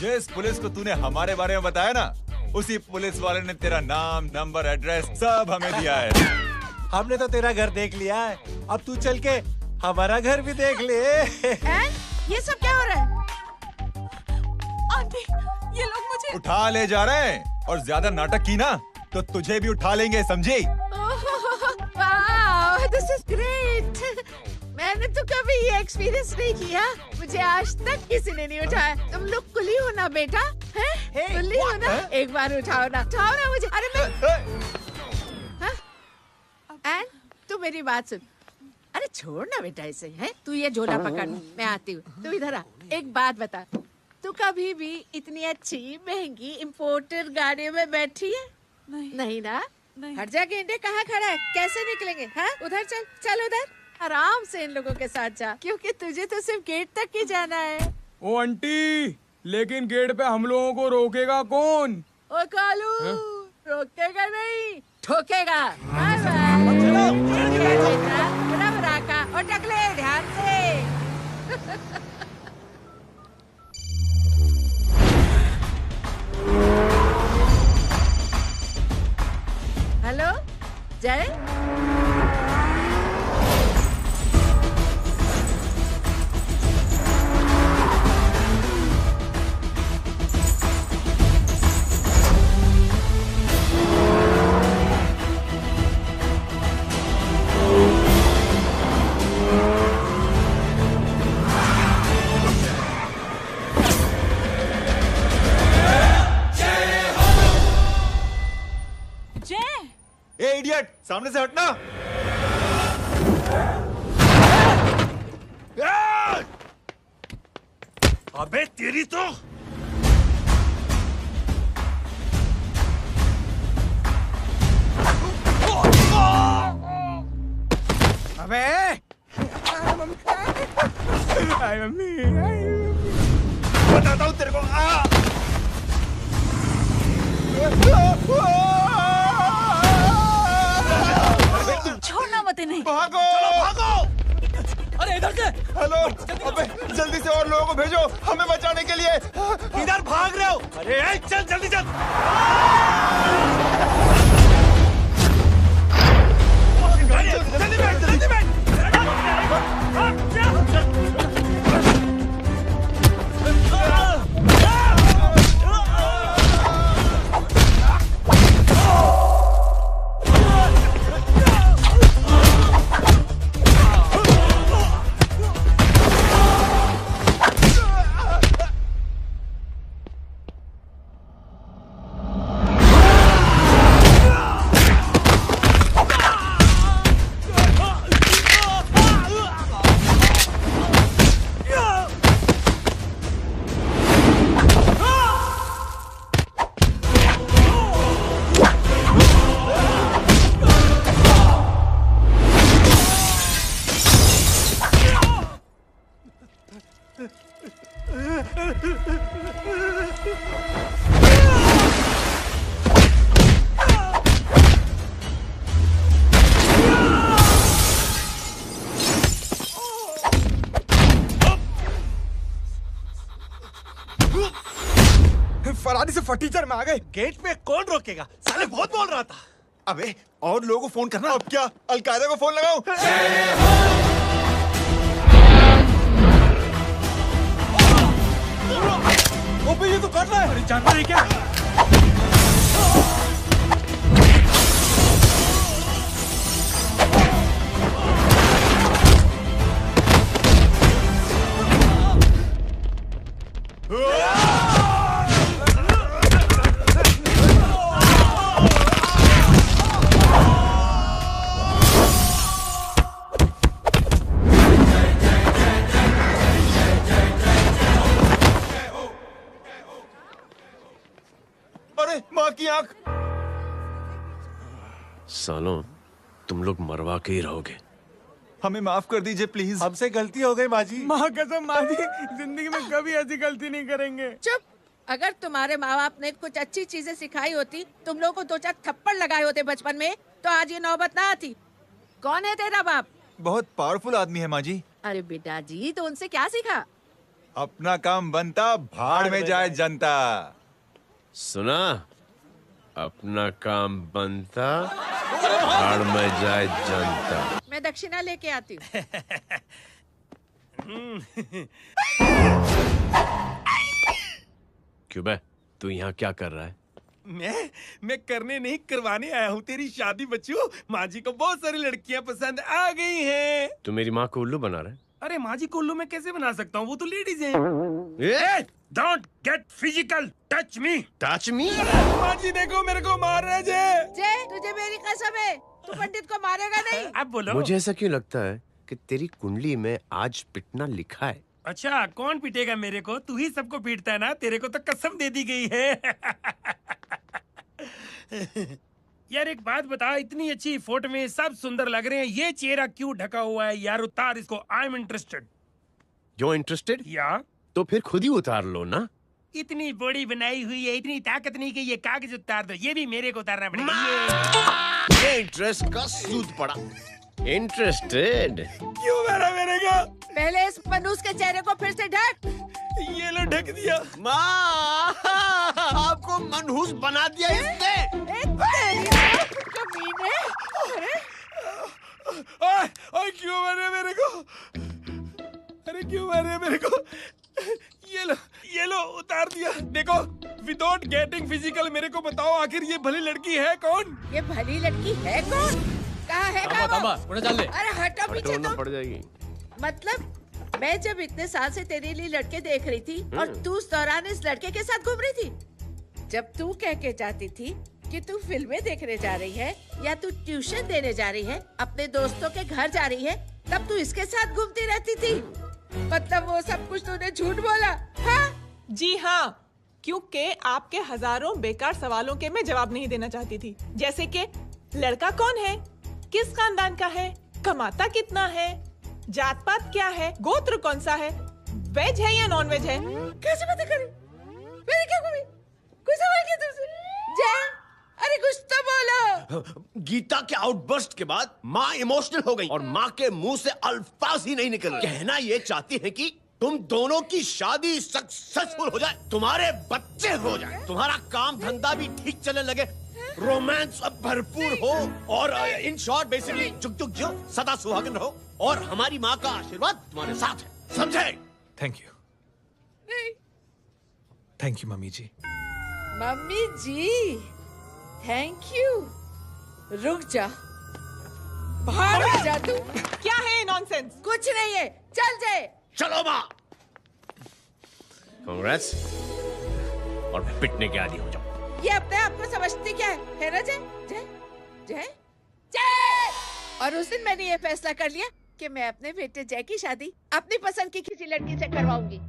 जिस पुलिस को तूने हमारे बारे में बताया ना, उसी पुलिस वाले ने तेरा नाम, नंबर, एड्रेस सब हमें दिया है। हमने तो तेरा घर देख लिया है, अब तू चल के हमारा घर भी देख ले। ये सब क्या हो रहा है? आंटी, ये लोग मुझे उठा ले जा रहे हैं, और ज्यादा नाटक की ना तो तुझे भी उठा लेंगे, समझी? वाह, दिस इज ग्रेट। मैंने तो कभी ये एक्सपीरियंस नहीं किया। मुझे आज तक किसी ने नहीं उठाया। तुम लोग कुली हो ना बेटा? हैं? कुली हो ना? एक बार उठाओ ना मुझे। अरे मैं एन, तू मेरी बात सुन। अरे छोड़ ना बेटा इसे, हैं? तू ये झोला पकड़, मैं आती हूँ। तू इधर आ। एक बात बता, तू कभी भी इतनी अच्छी महंगी इम्पोर्टेड गाड़ी में बैठी है? नहीं ना? हट जा गेंडे, कहाँ खड़ा है? कैसे निकलेंगे? हाँ, उधर चल, चल उधर। आराम से इन लोगों के साथ जा, क्योंकि तुझे तो सिर्फ गेट तक ही जाना है। ओ आंटी, लेकिन गेट पे हम लोगों को रोकेगा कौन? ओ कालू, रोकेगा नहीं, ठोकेगा। Bye bye. बराबर आका, और टकले ध्यान से। हेलो जय। ए इडियट, सामने से हटना। अबे तेरी तो अबे आई मम्मी, बताता हूँ तेरे को। छोड़ना मत इन्हें। भागो, भागो। अरे इधर से। हेलो, अबे जल्दी से और लोगों को भेजो हमें बचाने के लिए। किधर भाग रहे हो? अरे चल जल्दी चल। जल्दी बैठ, जल्दी बैठ। फरारी से फटीचर में आ गए। गेट पे कौन रोकेगा? साले बहुत बोल रहा था। अबे और लोगों को फोन करना। अब क्या अलकायदा को फोन लगाऊं? ओपी, ये तो कर रहा है। अरे जानता नहीं क्या? माँ की आंख। सालों, तुम लोग मरवा के ही रहोगे। हमें माफ कर दीजिए प्लीज। हमसे गलती हो गई माँ जी। माँ कसम माँ जी, जिंदगी में कभी ऐसी गलती नहीं करेंगे। चुप। अगर तुम्हारे माँ बाप ने कुछ अच्छी चीजें सिखाई होती, तुम लोगों को 2-4 थप्पड़ लगाए होते बचपन में, तो आज ये नौबत ना आती। कौन है तेरा बाप? बहुत पावरफुल आदमी है माँ जी। अरे बेटा जी, तो उनसे क्या सीखा? अपना काम बनता, भाड़ में जाए जनता। सुना? अपना काम बनता, भाड़ में जाए जनता। मैं दक्षिणा लेके आती हूँ। क्यों बे? तू यहाँ क्या कर रहा है? मैं करने नहीं करवाने आया हूँ तेरी शादी बच्चू। माँ जी को बहुत सारी लड़कियाँ पसंद आ गई हैं। तू मेरी माँ को उल्लू बना रहा है? अरे माँ जी को उल्लू मैं कैसे बना सकता हूँ, वो तो लेडीज हैं। Don't get physical, touch me. Touch me? माँ जी देखो मेरे को मार रहे जय। जय, तुझे मेरी कसम है, तू पंडित को मारेगा नहीं। अब बोलो। मुझे ऐसा क्यों लगता है कि तेरी कुंडली में आज पिटना लिखा है? अच्छा कौन पीटेगा मेरे को? तू ही सबको पीटता है ना, तेरे को तो कसम दे दी गई है। यार एक बात बता, इतनी अच्छी फोटो में सब सुंदर लग रहे हैं, ये चेहरा क्यों ढका हुआ है यार? उतार इसको, I am interested. You interested? या तो फिर खुद ही उतार लो ना। इतनी बॉडी बनाई हुई है, इतनी ताकत नहीं कि ये कागज उतार दो, ये भी मेरे को उतारना पड़ेगा। ये इंटरेस्ट का सूद पड़ा। इंटरेस्टेड? क्यों मारा मेरे को? पहले इस मनूस के चेहरे को फिर से ढक। ये लो ढक दिया। माँ, आपको मनहूस बना दिया इसने। तेरी माँ कमीने। अरे ओए क्यों मारे मेरे को? अरे क्यों मारे मेरे को? ये लो उतार दिया। देखो विदाउट गेटिंग फिजिकल मेरे को बताओ आखिर ये भली लड़की है कौन? ये भली लड़की है कौन? कहाँ है कहाँ वो? अरे हटो पीछे हटोना तो। पड़ जाएगी। मतलब मैं जब इतने साल से तेरे लिए लड़के देख रही थी और तू उस दौरान इस लड़के के साथ घूम रही थी। जब तू कह के जाती थी कि तू फिल्में देखने जा रही है या तू ट्यूशन देने जा रही है, अपने दोस्तों के घर जा रही है, तब तू इसके साथ घूमती रहती थी। मतलब वो सब कुछ तूने झूठ बोला? हाँ? जी हाँ, क्योंकि आपके हजारों बेकार सवालों के मैं जवाब नहीं देना चाहती थी। जैसे कि लड़का कौन है, किस खानदान का है, कमाता कितना है, जात पात क्या है, गोत्र कौन सा है, वेज है या नॉन वेज है। कैसे पता करी? मेरी क्या कमी? कोई सवाल किया तुमसे? जय, अरे कुछ तो बोलो। गीता के आउटबर्स्ट के बाद माँ इमोशनल हो गई और माँ के मुंह से अल्फाज ही नहीं निकल रहे। कहना ये चाहती है कि तुम दोनों की शादी सक्सेसफुल हो जाए, तुम्हारे बच्चे हो जाए, तुम्हारा काम धंधा भी ठीक चलने लगे, रोमांस अब भरपूर हो और इन शॉर्ट बेसिकली जुग जुग जियो, सदा सुहागन रहो और हमारी माँ का आशीर्वाद तुम्हारे साथ है, समझे? थैंक यू, नहीं। Thank you mummy ji. Mummy ji, thank you. रुक जा, बाहर आ जा तू। क्या है नॉनसेंस? कुछ नहीं है, चल जाए। चलो माँ। कांग्रेस। और पिटने के आदी हो जाओ। ये अपने आप को समझती क्या है ना जय? जय जय जय। और उस दिन मैंने ये फैसला कर लिया कि मैं अपने बेटे जय की शादी अपनी पसंद की किसी लड़की से करवाऊंगी।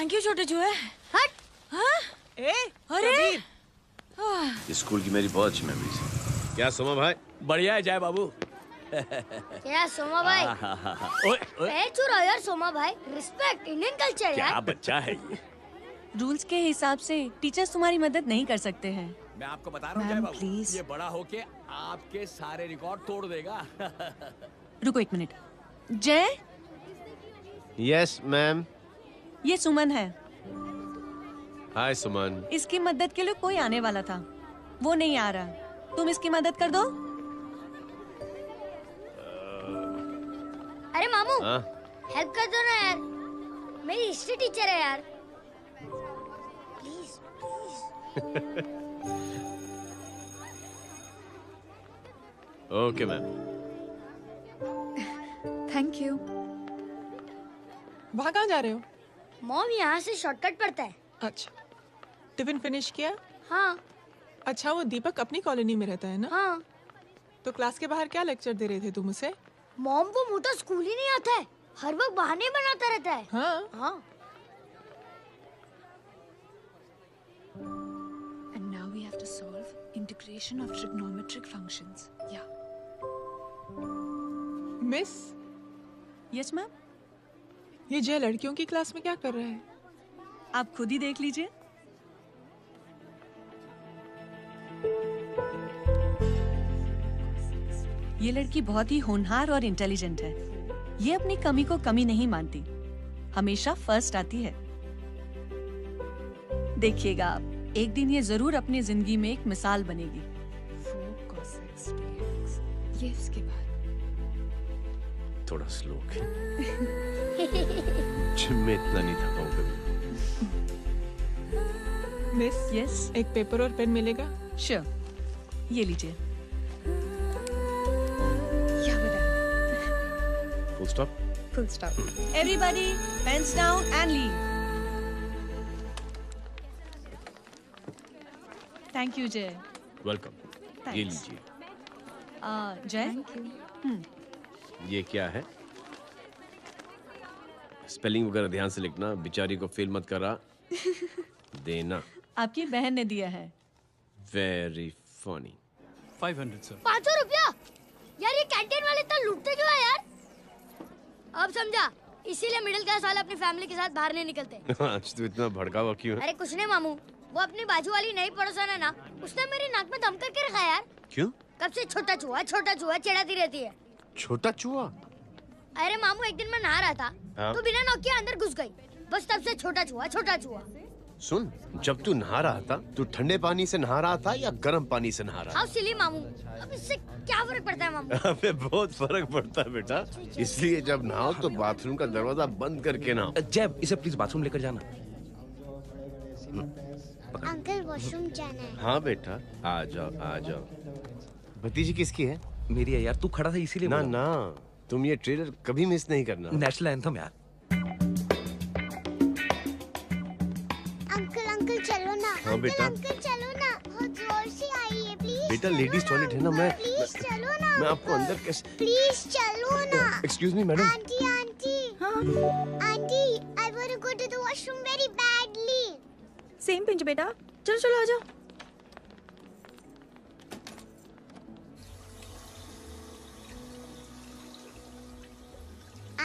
थैंक यू छोटे चूहे। हट। हाँ? ए, अरे कबीर। स्कूल की मेरी बहुत अच्छी मेमोरीज है। क्या सोमा भाई? बढ़िया है जय बाबू। क्या सोमा भाई? ओए, ओए, पैर छू रहा यार सोमा भाई। रिस्पेक्ट इंडियन कल्चर क्या यार। बच्चा है ये। रूल्स के हिसाब से टीचर्स तुम्हारी मदद नहीं कर सकते हैं। मैं आपको बता रहा हूँ जय बाबू, ये बड़ा होके आपके सारे रिकॉर्ड तोड़ देगा। रुको एक मिनट। जय, यस मैम। ये सुमन है। हाय सुमन। इसकी मदद के लिए कोई आने वाला था, वो नहीं आ रहा। तुम इसकी मदद कर दो। अरे मामू हाँ? हेल्प कर दो ना यार, मेरी हिस्ट्री टीचर है यार। Please okay ma'am. Thank you. वहाँ कहाँ जा रहे हो? मॉम यहाँ से शॉर्टकट पड़ता है। अच्छा, टिफिन फिनिश किया? हाँ अच्छा, वो दीपक अपनी कॉलोनी में रहता है ना? हाँ। तो क्लास के बाहर क्या लेक्चर दे रहे थे तुम उसे? मॉम को मुंह तो स्कूल ही नहीं आता है, हर वक्त बहाने बनाता रहता है। हाँ? हाँ। And now we have to solve integration of trigonometric functions. Yeah. Miss, yes ma'am. ये जय लड़कियों की क्लास में क्या कर रहा है? आप खुद ही देख लीजिए। ये लड़की बहुत ही होनहार और इंटेलिजेंट है। ये अपनी कमी को कमी नहीं मानती, हमेशा फर्स्ट आती है। देखिएगा आप, एक दिन ये जरूर अपनी जिंदगी में एक मिसाल बनेगी। 4 cos x dx. ये इसके बाद। थोड़ा स्लो। जिम में इतना नहीं थका हूँ कभी। मिस, यस, एक पेपर और पेन मिलेगा? श्योर, ये लीजिए। Yeah, we're done. Full stop. Full stop. Everybody pens down and leave. Thank you Jay. Welcome. ये लीजिए। जय, ये क्या है? स्पेलिंग वगैरह ध्यान से लिखना, बेचारी को फेल मत करा देना। आपकी बहन ने दिया है। Very funny. 500 सर। 500 रुपया? यार ये कैंटीन वाले इतना लूटते क्यों है यार? अब समझा, इसीलिए मिडिल क्लास वाले अपनी फैमिली के साथ बाहर नहीं निकलते। आज तू इतना भड़का हुआ क्यों है? अरे कुछ नहीं मामू, वो अपनी बाजू वाली नई पड़ोसन है ना, उसने मेरी नाक में दम करके रखा यार। क्यों? कब से छोटा चूहा चिढ़ाती रहती है। छोटा चूहा? अरे मामू, एक दिन मैं नहा रहा था, हाँ? तो बिना नौक के अंदर घुस गई, बस तब से छोटा चूहा। सुन, जब तू नहा रहा था, तू ठंडे पानी से नहा रहा था या गर्म पानी से नहा रहा हाउ सिली मामू, अब इससे क्या फर्क पड़ता है मामू? था? अबे बहुत फर्क पड़ता है बेटा, इसलिए जब नहाओ तो बाथरूम का दरवाजा बंद करके नहाओ। जय, इसे प्लीज बाथरूम लेकर जाना। अंकल वॉशरूम जाना है। हाँ बेटा, आ जाओ। भतीजी किसकी है? मेरी है यार, तू खड़ा था इसीलिए ना बोला। ना, तुम ये ट्रेलर कभी मिस नहीं करना। नेशनल एंथम यार। अंकल चलो ना। हाँ बेटा। अंकल चलो ना, बहुत जोर से आई है, प्लीज। बेटा लेडीज टॉयलेट है ना, प्लीज चलो ना। मैं आपको अंदर कैसे? प्लीज चलो ना। Excuse me madam. Auntie I want to go to the washroom very badly. Same pinch बेटा, चलो आ जाओ।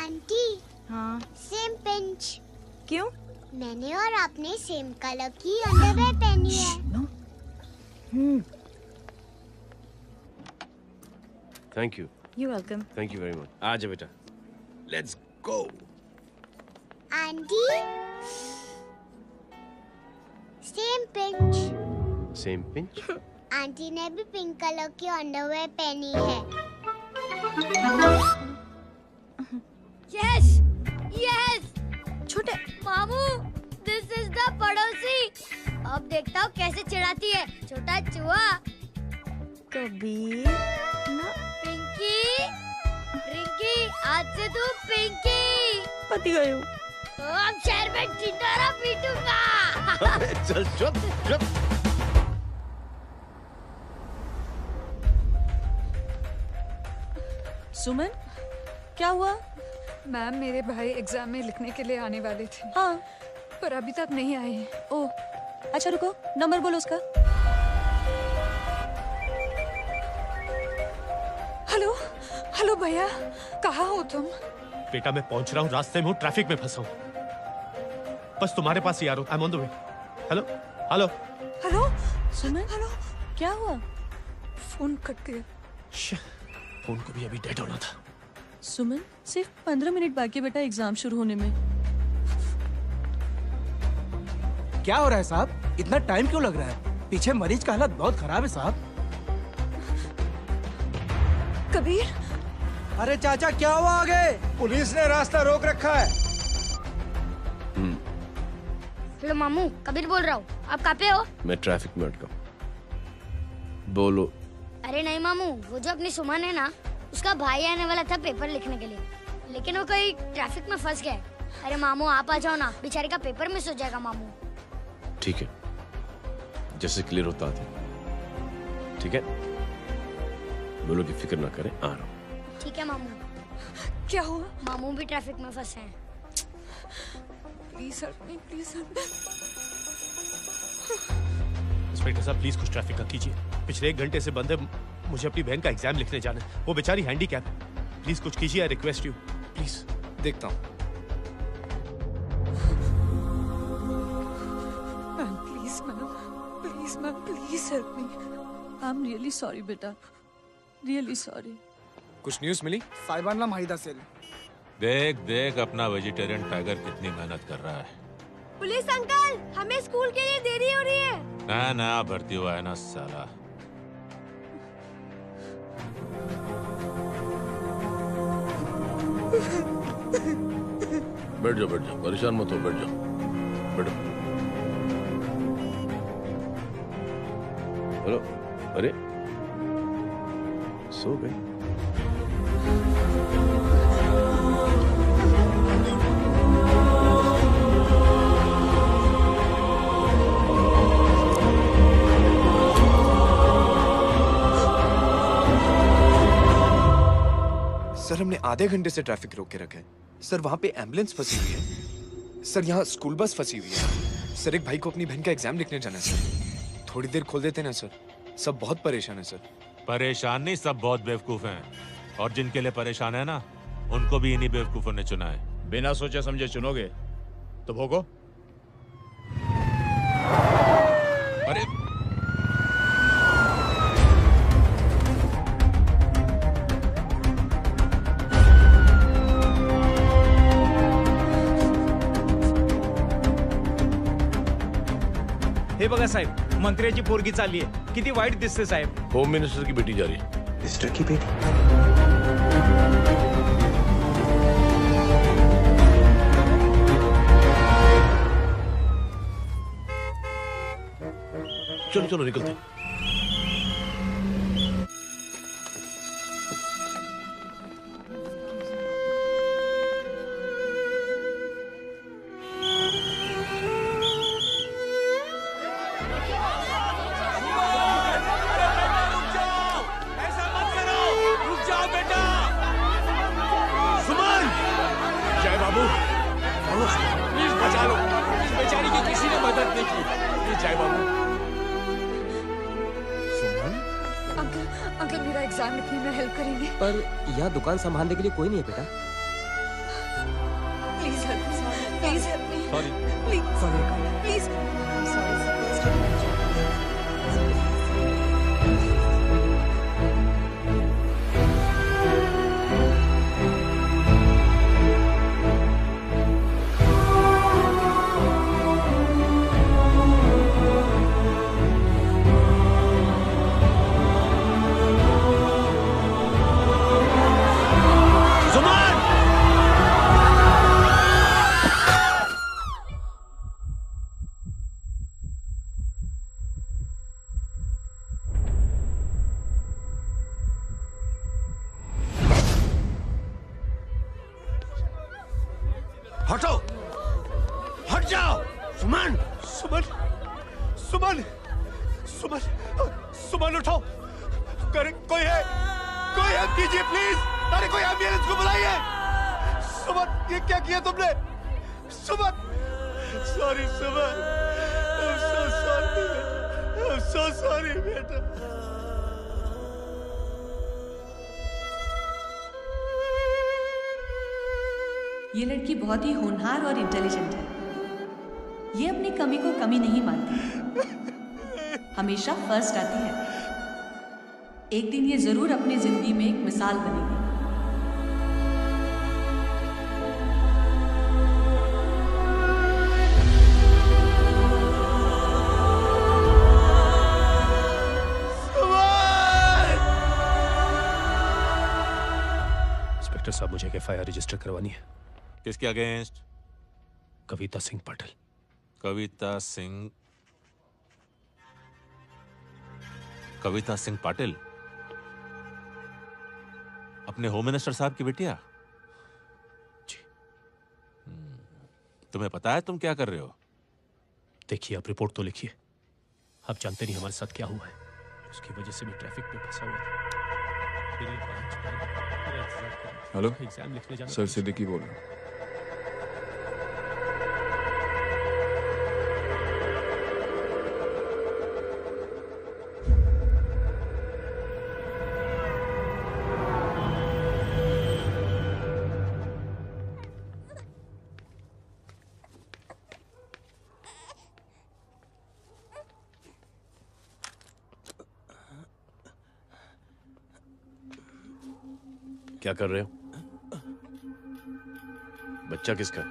आंटी। हाँ। Same pinch. क्यों? मैंने और आपने सेम कलर की अंडरवेयर पहनी है। Thank you. You welcome. Thank you very much. आ जा बेटा, let's go. Auntie same pinch. Same pinch? Auntie ने भी पिंक कलर की अंडरवेयर पहनी है। Yes yes. छोटे मामू, दिस इज द पड़ोसी। अब देखता हूँ कैसे चिढ़ाती है छोटा चूहा। कबीर ना। पिंकी, रिंकी, आज से तू पिंकी। पति गए हो। तो अब शहर में ढिंढोरा पीटूंगा। चल चुप। सुमन, क्या हुआ? मैम, मेरे भाई एग्जाम में लिखने के लिए आने वाले थे, हाँ, पर अभी तक नहीं आए हैं। ओह, अच्छा रुको, नंबर बोलो उसका। हेलो हेलो भैया, कहाँ हो तुम? बेटा मैं पहुंच रहा हूँ, रास्ते में हूँ, ट्रैफिक में फंसा हूँ, बस तुम्हारे पास ही आ रहा हूँ। I am on the way. Hello hello hello Suman, hello, क्या हुआ? फोन कट गया। फोन को भी अभी डेड होना था। सुमन, सिर्फ 15 मिनट बाकी बेटा एग्जाम शुरू होने में। क्या हो रहा है साहब? इतना टाइम क्यों लग रहा है? पीछे मरीज का हालत बहुत खराब है साहब। कबीर, अरे चाचा क्या हुआ आगे? पुलिस ने रास्ता रोक रखा है। हेलो मामू, कबीर बोल रहा हूँ। आप कहाँ पे हो? मैं ट्रैफिक में अटका हूँ। बोलो। अरे नहीं मामू, वो जो अपनी सुमन है ना, उसका भाई आने वाला था पेपर लिखने के लिए, लेकिन वो कहीं ट्रैफिक में फंस गया। अरे मामू आप आ जाओ ना, बेचारे का पेपर मिस हो जाएगा मामू। ठीक है, जैसे क्लियर होता है। ठीक है, बोलो की फिक्र ना करें, आ रहा हूँ। ठीक है मामू। क्या हुआ? मामू भी ट्रैफिक में फंसे हैं। Please help me, please help me. Inspector साहब प्लीज कुछ ट्रैफिक का कीजिए। पिछले 1 घंटे से बंद है, मुझे अपनी बहन का एग्जाम लिखने जाना है। वो बेचारी हैंडीकैप है। प्लीज कुछ कीजिए, आई रिक्वेस्ट यू प्लीज। देखता हूँ। Please ma'am, please help me. I am really sorry बेटा, रियली सॉरी। कुछ न्यूज़ मिली? साहिबान माहिदा सेल। देख देख अपना वेजिटेरियन टाइगर कितनी मेहनत कर रहा है। पुलिस अंकल, हमें स्कूल के लिए देरी हो रही है। ना ना भर्ती हुआ है ना साला। बैठ जाओ, परेशान मत हो, बैठ जाओ, बैठो। हेलो, अरे सो गए? सर हमने आधे घंटे से ट्रैफिक रोक के रखा है। सर वहाँ पे एम्बुलेंस फंसी हुई है। सर यहाँ स्कूल बस फंसी हुई है। सर एक भाई को अपनी बहन का एग्जाम लिखने जाना है सर। थोड़ी देर खोल देते ना सर। सब बहुत परेशान है सर। परेशान नहीं, सब बहुत बेवकूफ हैं। और जिनके लिए परेशान है ना, उनको भी इन्हीं बेवकूफों ने चुना है। बिना सोचे समझे चुनोगे तो भोगो। अरे हे बघा साहेब, मंत्र्याची पोरगी चालली आहे। किती वाईट दिसते साहेब। होम मिनिस्टर की बेटी जा रही है। मिनिस्टर की बेटी? चलो चलो निकलते। अंकल मेरा एग्जाम लिखने में हेल्प करेंगे? पर यहाँ दुकान संभालने के लिए कोई नहीं है बेटा। Please help me, please help me. Sorry, please हटो, हट जाओ। सुमन, सुमन, सुमन, सुमन, सुमन उठो। करे कोई है? कोई हेल्प कीजिए प्लीज। अरे कोई एम्बुलेंस को बुलाइए। सुमन, ये क्या किया तुमने? Suman, sorry Suman, I'm so sorry बेटा, I'm so sorry बेटा। ये लड़की बहुत ही होनहार और इंटेलिजेंट है। ये अपनी कमी को कमी नहीं मानती, हमेशा फर्स्ट आती है। एक दिन ये जरूर अपनी जिंदगी में एक मिसाल बनेगी। इंस्पेक्टर साहब, मुझे एफआईआर रजिस्टर करवानी है। किसके अगेंस्ट? कविता सिंह पाटिल। कविता सिंह पाटिल, अपने होम मिनिस्टर साहब की बेटिया? जी। तुम्हें पता है तुम क्या कर रहे हो? देखिए, आप रिपोर्ट तो लिखिए। आप जानते नहीं हमारे साथ क्या हुआ है। उसकी वजह से मैं ट्रैफिक में फंसा हुआ था। फिर ये 5 मेरा इंतजार करना। हेलो एग्जाम लिखने जाना। सर, सिद्दीकी बोल रहा हूँ। क्या कर रहे हो? बच्चा किसका?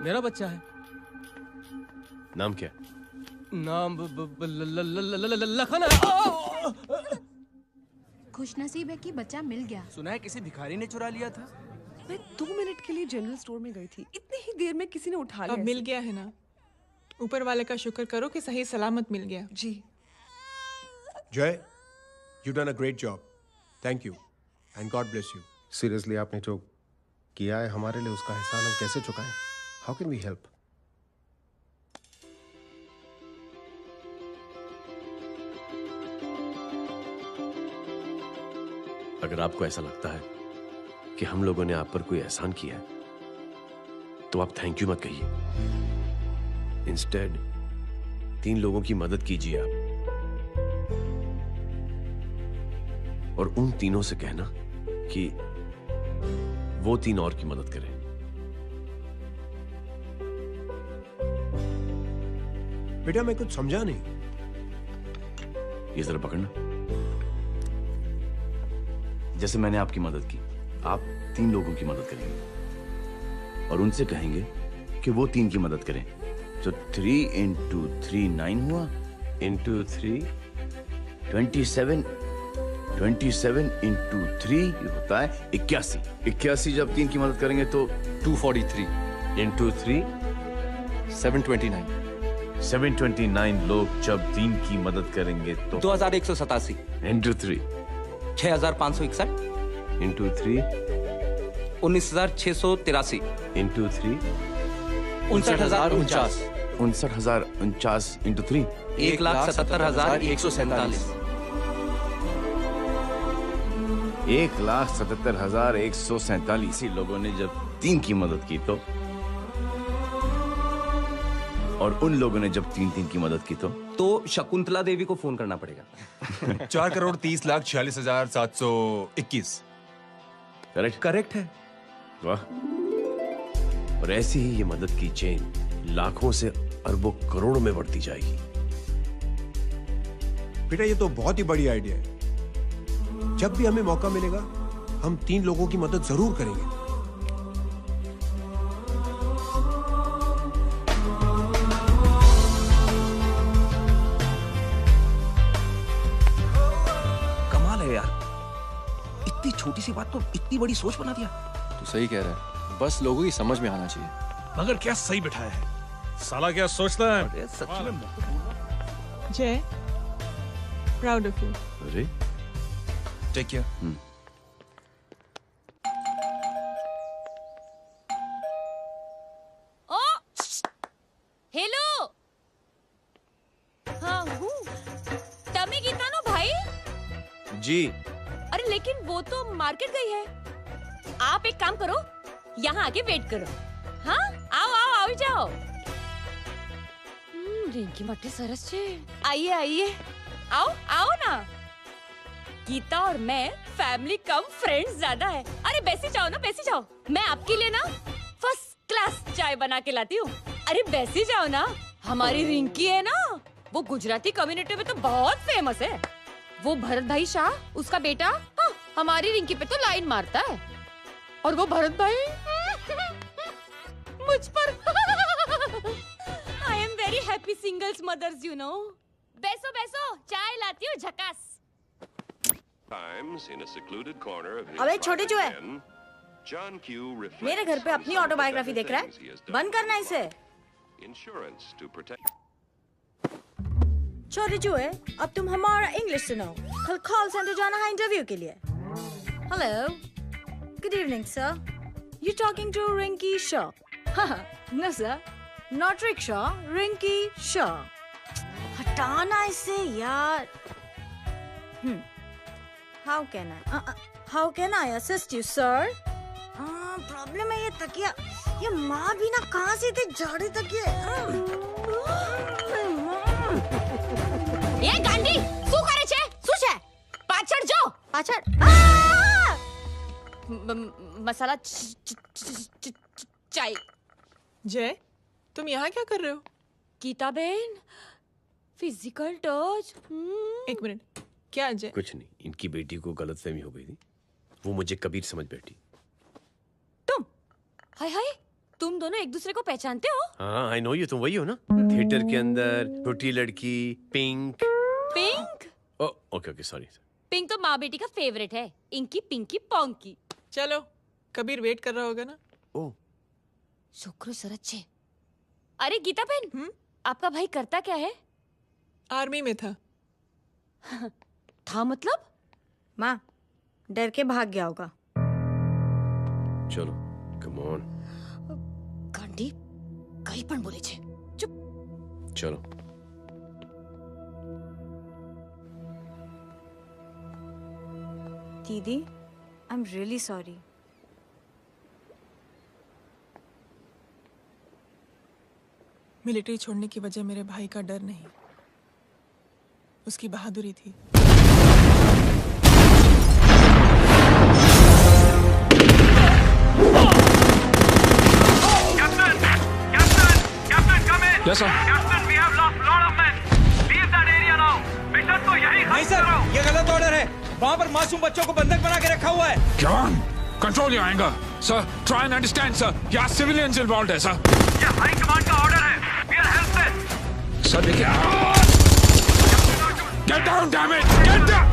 मेरा बच्चा है। नाम क्या? नाम लखन है। खुशनसीब है कि बच्चा मिल गया। सुना है किसी भिखारी ने चुरा लिया था। मैं 2 मिनट के लिए जनरल स्टोर में गई थी, इतनी ही देर में किसी ने उठा लिया। अब मिल गया है ना, ऊपर वाले का शुक्र करो कि सही सलामत मिल गया। जी। जय, you done a great job. Thank you and God bless you. Seriously आपने जो किया है हमारे लिए, उसका एहसान हम कैसे चुकाएं? How can we help? अगर आपको ऐसा लगता है कि हम लोगों ने आप पर कोई एहसान किया है तो आप थैंक यू मत कहिए। इंस्टेड 3 लोगों की मदद कीजिए आप, और उन तीनों से कहना कि वो 3 और की मदद करें। बेटा मैं कुछ समझा नहीं। ये जरा पकड़ना। जैसे मैंने आपकी मदद की, आप 3 लोगों की मदद करेंगे और उनसे कहेंगे कि वो 3 की मदद करें। तो 3 into 3 9 हुआ, into 3 27, 27 into 3 होता है 81। 81 जब 3 की मदद करेंगे तो 243 into 3 729। 729 लोग जब 3 की मदद करेंगे तो 2187 into 3 6561 into 3 19683 into 3 59049 59049 into 3 1,77,147 1,77,147 लोगों ने जब 3 की मदद की तो, और उन लोगों ने जब 3 की मदद की तो शकुंतला देवी को फोन करना पड़ेगा। 4,30,46,721। करेक्ट है। वाह। और ऐसी ही ये मदद की चेन लाखों से अरबों करोड़ों में बढ़ती जाएगी। बेटा ये तो बहुत ही बड़ी आइडिया है। जब भी हमें मौका मिलेगा हम 3 लोगों की मदद जरूर करेंगे। कमाल है यार, इतनी छोटी सी बात को इतनी बड़ी सोच बना दिया। तू सही कह रहा है, बस लोगों की समझ में आना चाहिए। मगर क्या सही बिठाया है, साला क्या सोचता है। सच में जय, प्राउड ऑफ यू। अरे टेक केयर। ओ हेलो, हाँ हूँ तमे गीता नो भाई जी। अरे लेकिन वो तो मार्केट गई है। आप एक काम करो, यहाँ आके वेट करो। हाँ आओ आओ आओ जाओ। रिंकी मट्टी सरस छे। आइए आइए, आओ आओ ना। गीता और मैं फैमिली कम फ्रेंड्स ज्यादा है। अरे बैसी जाओ ना, बैसी जाओ। मैं आपके लिए ना फर्स्ट क्लास चाय बना के लाती हूँ। अरे बैसी जाओ ना। हमारी रिंकी है ना, वो गुजराती कम्युनिटी में तो बहुत फेमस है। वो भरत भाई शाह, उसका बेटा, हाँ, हमारी रिंकी पे तो लाइन मारता है। और वो भरत भाई मुझ पर। I am very happy singles mothers, you know. बैसो बैसो, चाय लाती हूँ झकास। अबे छोटे चूहे, मेरे घर पे अपनी ऑटोबायोग्राफी देख रहा है? बंद करना इसे। छोटे चूहे, अब तुम हमारा इंग्लिश सुनो। कल कॉल सेंटर जाना है इंटरव्यू के लिए। Hello, good evening sir. You talking to Rinki Shaw? No sir, not rickshaw, Rinki Shaw. हटाना इसे यार। How can I assist you, sir? Problem है ये तकिया। ये माँ भी ना कहाँ से इतने जाड़े तकिए। ये गांडी, શું કરે છે? શું છે? પાછળ જો, પાછળ। मसाला चाय। जय, तुम यहाँ क्या कर रहे हो? गीता बहन, फिजिकल टच। एक मिनट, क्या अजय? कुछ नहीं, इनकी बेटी को गलतफहमी हो गई थी। वो मुझे कबीर समझ बैठी। हाय हाय, तुम दोनों एक दूसरे को पहचानते हो? हाँ, आई नो यू। तुम वही हो ना, थिएटर के अंदर छोटी लड़की pink. Pink? Okay okay, sorry. Pink तो माँ बेटी का फेवरेट है। Inky pinky ponky. चलो, कबीर वेट कर रहा होगा ना। ओह, शुक्र सरच्चे। अरे गीता बहन, आपका भाई करता क्या है? आर्मी में था। था मतलब? माँ, डर के भाग गया होगा। चलो, कम ऑन। गांडी, कहीं पण बोले छे। चुप। चलो। दीदी, I am really sorry. Military छोड़ने की वजह मेरे भाई का डर नहीं, उसकी बहादुरी थी। Yes, sir. Captain, we have lost lot of men. Leave that area now. Mission तो यही नहीं सर, ये गलत ऑर्डर है। वहाँ पर मासूम बच्चों को बंधक बना के रखा हुआ है। John, control your anger. Sir, try and understand, sir. यहाँ civilians involved है, sir. ये हाई कमांड का ऑर्डर है। We are helpless. Sir, देखिए। Get down, damn it! Get down!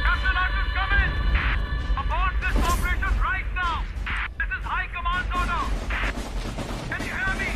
Captain, orders come in. Abort this operation right now. This is high command order. Can you hear me?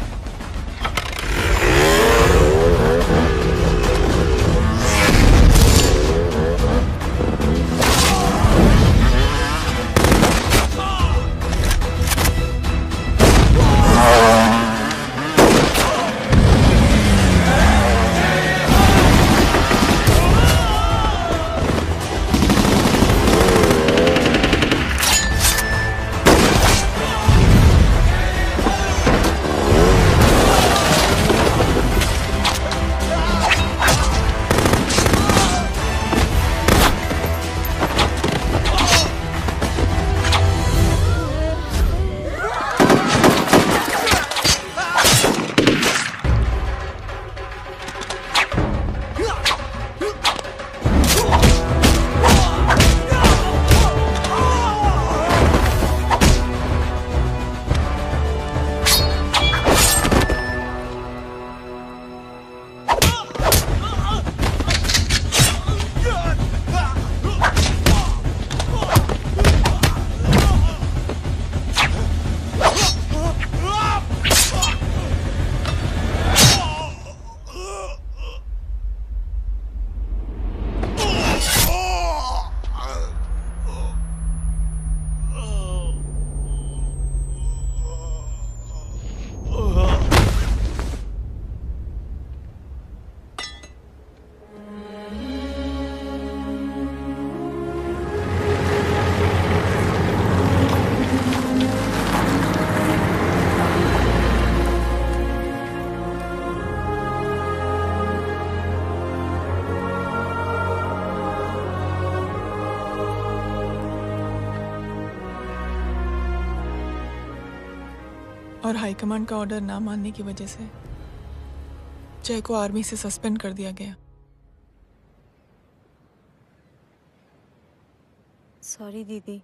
और high command का order ना मानने की वजह से जय को आर्मी से सस्पेंड कर दिया गया। सॉरी दीदी।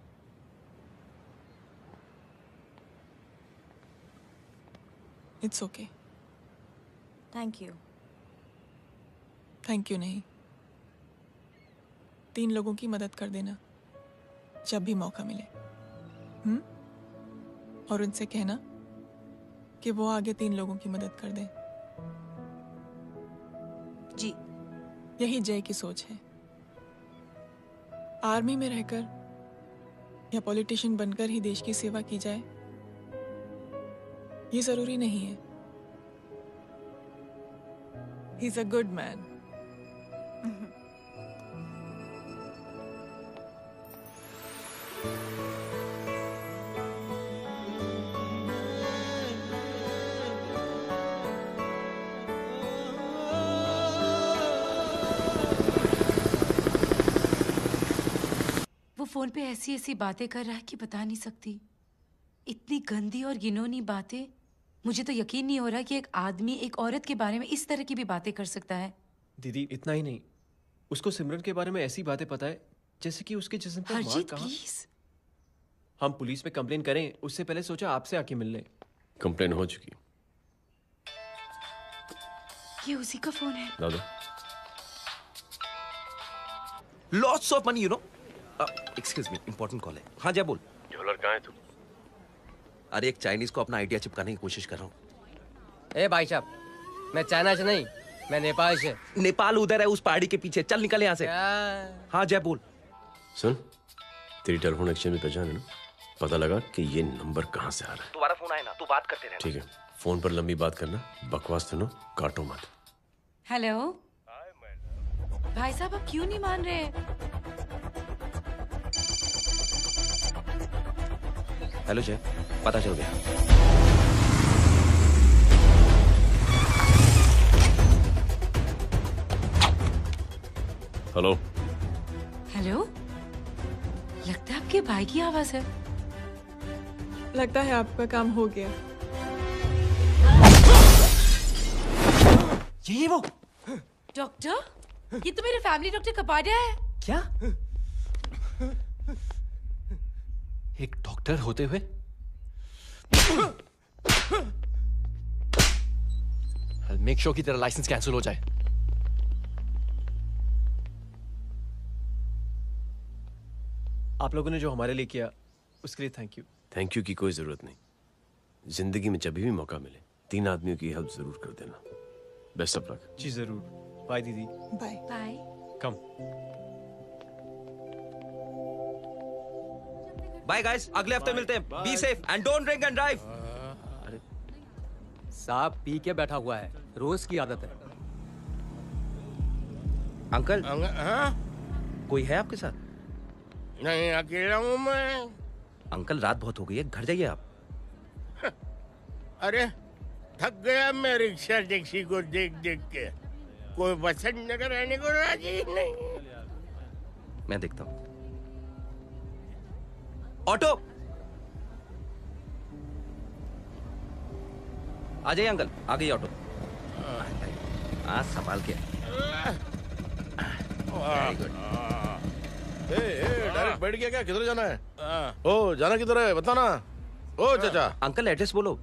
It's okay. Thank you. Thank you नहीं, 3 लोगों की मदद कर देना जब भी मौका मिले। और उनसे कहना कि वो आगे 3 लोगों की मदद कर दें। जी। यही जय की सोच है। आर्मी में रहकर या पॉलिटिशियन बनकर ही देश की सेवा की जाए, ये जरूरी नहीं है। He is a good man. वो फोन पे ऐसी ऐसी बातें कर रहा है कि बता नहीं सकती। इतनी गंदी और घिनौनी बातें। मुझे तो यकीन नहीं हो रहा कि एक आदमी एक औरत के बारे में इस तरह की भी बातें कर सकता है। दीदी इतना ही नहीं, उसको सिमरन के बारे में ऐसी बातें पता है जैसे कि उसके जिस्म पर मार हरजीत कहाँ। प्लीज। हम पुलिस में कंप्लेन करें उससे पहले सोचा आपसे आके मिल ले। कंप्लेन हो चुकी। ये उसी का फोन है। दादा lots of money, you know. Excuse me, important call है। हाँ जय बोल। ज्वेलर कहाँ है तू? अरे एक चाइनीज को अपना आइडिया चिपकाने की कोशिश कर रहा हूँ। ए भाई साहब, मैं चाइना से नहीं, मैं नेपाल से। नेपाल उधर है, उस पहाड़ी के पीछे। चल निकल यहाँ से। हाँ जय बोल। सुन, तेरी टेलीफोन एक्सचेंज में पहचान है ना? पता लगा कि ये नंबर कहाँ से आ रहा है। दोबारा फोन आए ना, तू बात करते रहना। ठीक है, फोन पर लंबी बात करना, बकवास सुनो, काटो मत। हेलो भाई साहब, आप क्यों नहीं मान रहे? हेलो जय, पता चल गया। हेलो हेलो, लगता है आपके भाई की आवाज है। लगता है आपका काम हो गया। ये वो डॉक्टर, ये तो मेरे फैमिली डॉक्टर कपाडिया है। क्या? एक डॉक्टर होते हुए मेक श्योर कि तेरा लाइसेंस कैंसिल हो जाए। आप लोगों ने जो हमारे लिए किया उसके लिए थैंक यू। थैंक यू की कोई जरूरत नहीं। जिंदगी में जब भी मौका मिले 3 आदमियों की हेल्प जरूर कर देना। Best of luck. जी जरूर। बाय दीदी। Bye bye. Come. Bye guys, अगले हफ्ते मिलते हैं। Be safe and don't drink and drive. अरे साहब पी के बैठा हुआ है, रोज की आदत है। अंकल हाँ? कोई है आपके साथ? नहीं, अकेला हूँ मैं। अंकल रात बहुत हो गई है, घर जाइए आप। अरे थक गया मैं रिक्शा टैक्सी को देख देख के। कोई वसंत नगर आने को राजी नहीं। मैं देखता हूँ। ऑटो आ जाइए अंकल, आ गई ऑटो। हाँ संभाल के। Very good. डायरेक्ट बैठ गया क्या? किधर जाना है? ओ जाना किधर है बता ना। ओ चाचा। अंकल एड्रेस बोलो।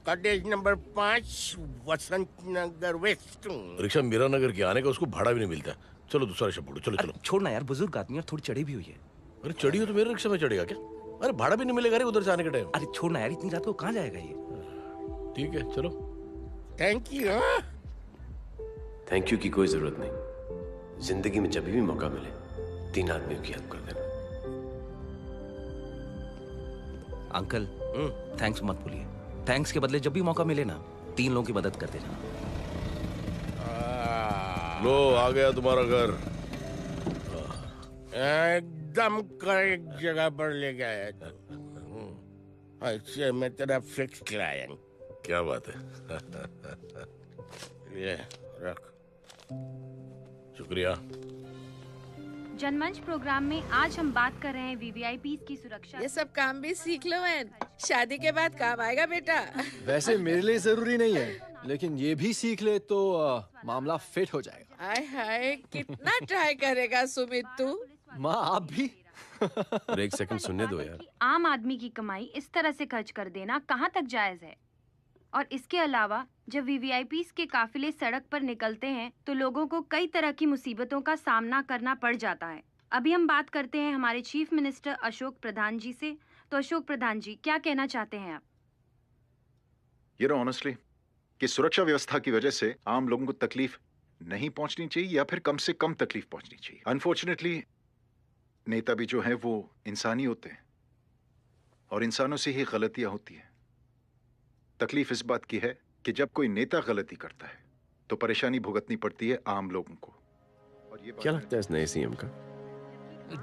कॉटेज नंबर 5 वसंत नगर वेस्ट। रिक्शा मीरा नगर के आने का उसको भाड़ा भी नहीं मिलता। चलो दूसरा रिक्शा पकड़ो। चलो चलो। छोड़ना यार, बुजुर्ग आदमी और थोड़ी चढ़ी भी हुई है। अरे चढ़ी हो तो मेरे रिक्शा में चढ़ेगा क्या? अरे भाड़ा भी नहीं मिलेगा रे उधर से आने के टाइम। अरे छोड़ना यार, इतनी रात को कहाँ जाएगा ये? ठीक है चलो। Thank you. थैंक यू की कोई जरूरत नहीं। जिंदगी में जब भी मौका मिले 3 आदमियों की हेल्प कर देना। अंकल थैंक्स मत भूलिए। थैंक्स के बदले जब भी मौका मिले ना 3 लोगों की मदद कर देना। लो आ गया तुम्हारा घर। एकदम करेक्ट जगह पर ले गया। अच्छा मैं तेरा फिक्स क्लाइंट। क्या बात है। ये रख। शुक्रिया। जनमंच प्रोग्राम में आज हम बात कर रहे हैं वीवीआईपी की सुरक्षा। ये सब काम भी सीख लो। शादी के बाद काम आएगा बेटा। वैसे मेरे लिए जरूरी नहीं है, लेकिन ये भी सीख ले तो मामला फिट हो जाएगा। हाय हाय, कितना ट्राई करेगा सुमित तू। माँ आप भी। अरे एक सेकंड सुनने दो यार। आम आदमी की कमाई इस तरह से खर्च कर देना कहाँ तक जायज है? और इसके अलावा जब वीवीआईपीज़ के काफिले सड़क पर निकलते हैं तो लोगों को कई तरह की मुसीबतों का सामना करना पड़ जाता है। अभी हम बात करते हैं हमारे चीफ मिनिस्टर अशोक प्रधान जी से। तो अशोक प्रधान जी, क्या कहना चाहते हैं आप? ये नो ऑनेस्टली कि सुरक्षा व्यवस्था की वजह से आम लोगों को तकलीफ नहीं पहुंचनी चाहिए या फिर कम से कम तकलीफ पहुंचनी चाहिए। अनफॉर्चुनेटली नेता भी जो है वो इंसानी होते हैं और इंसानों से ही गलतियां होती हैं। तकलीफ इस बात की है कि जब कोई नेता गलती करता है तो परेशानी भुगतनी पड़ती है आम लोगों को। और ये क्या लगता है इस नए सीएम का?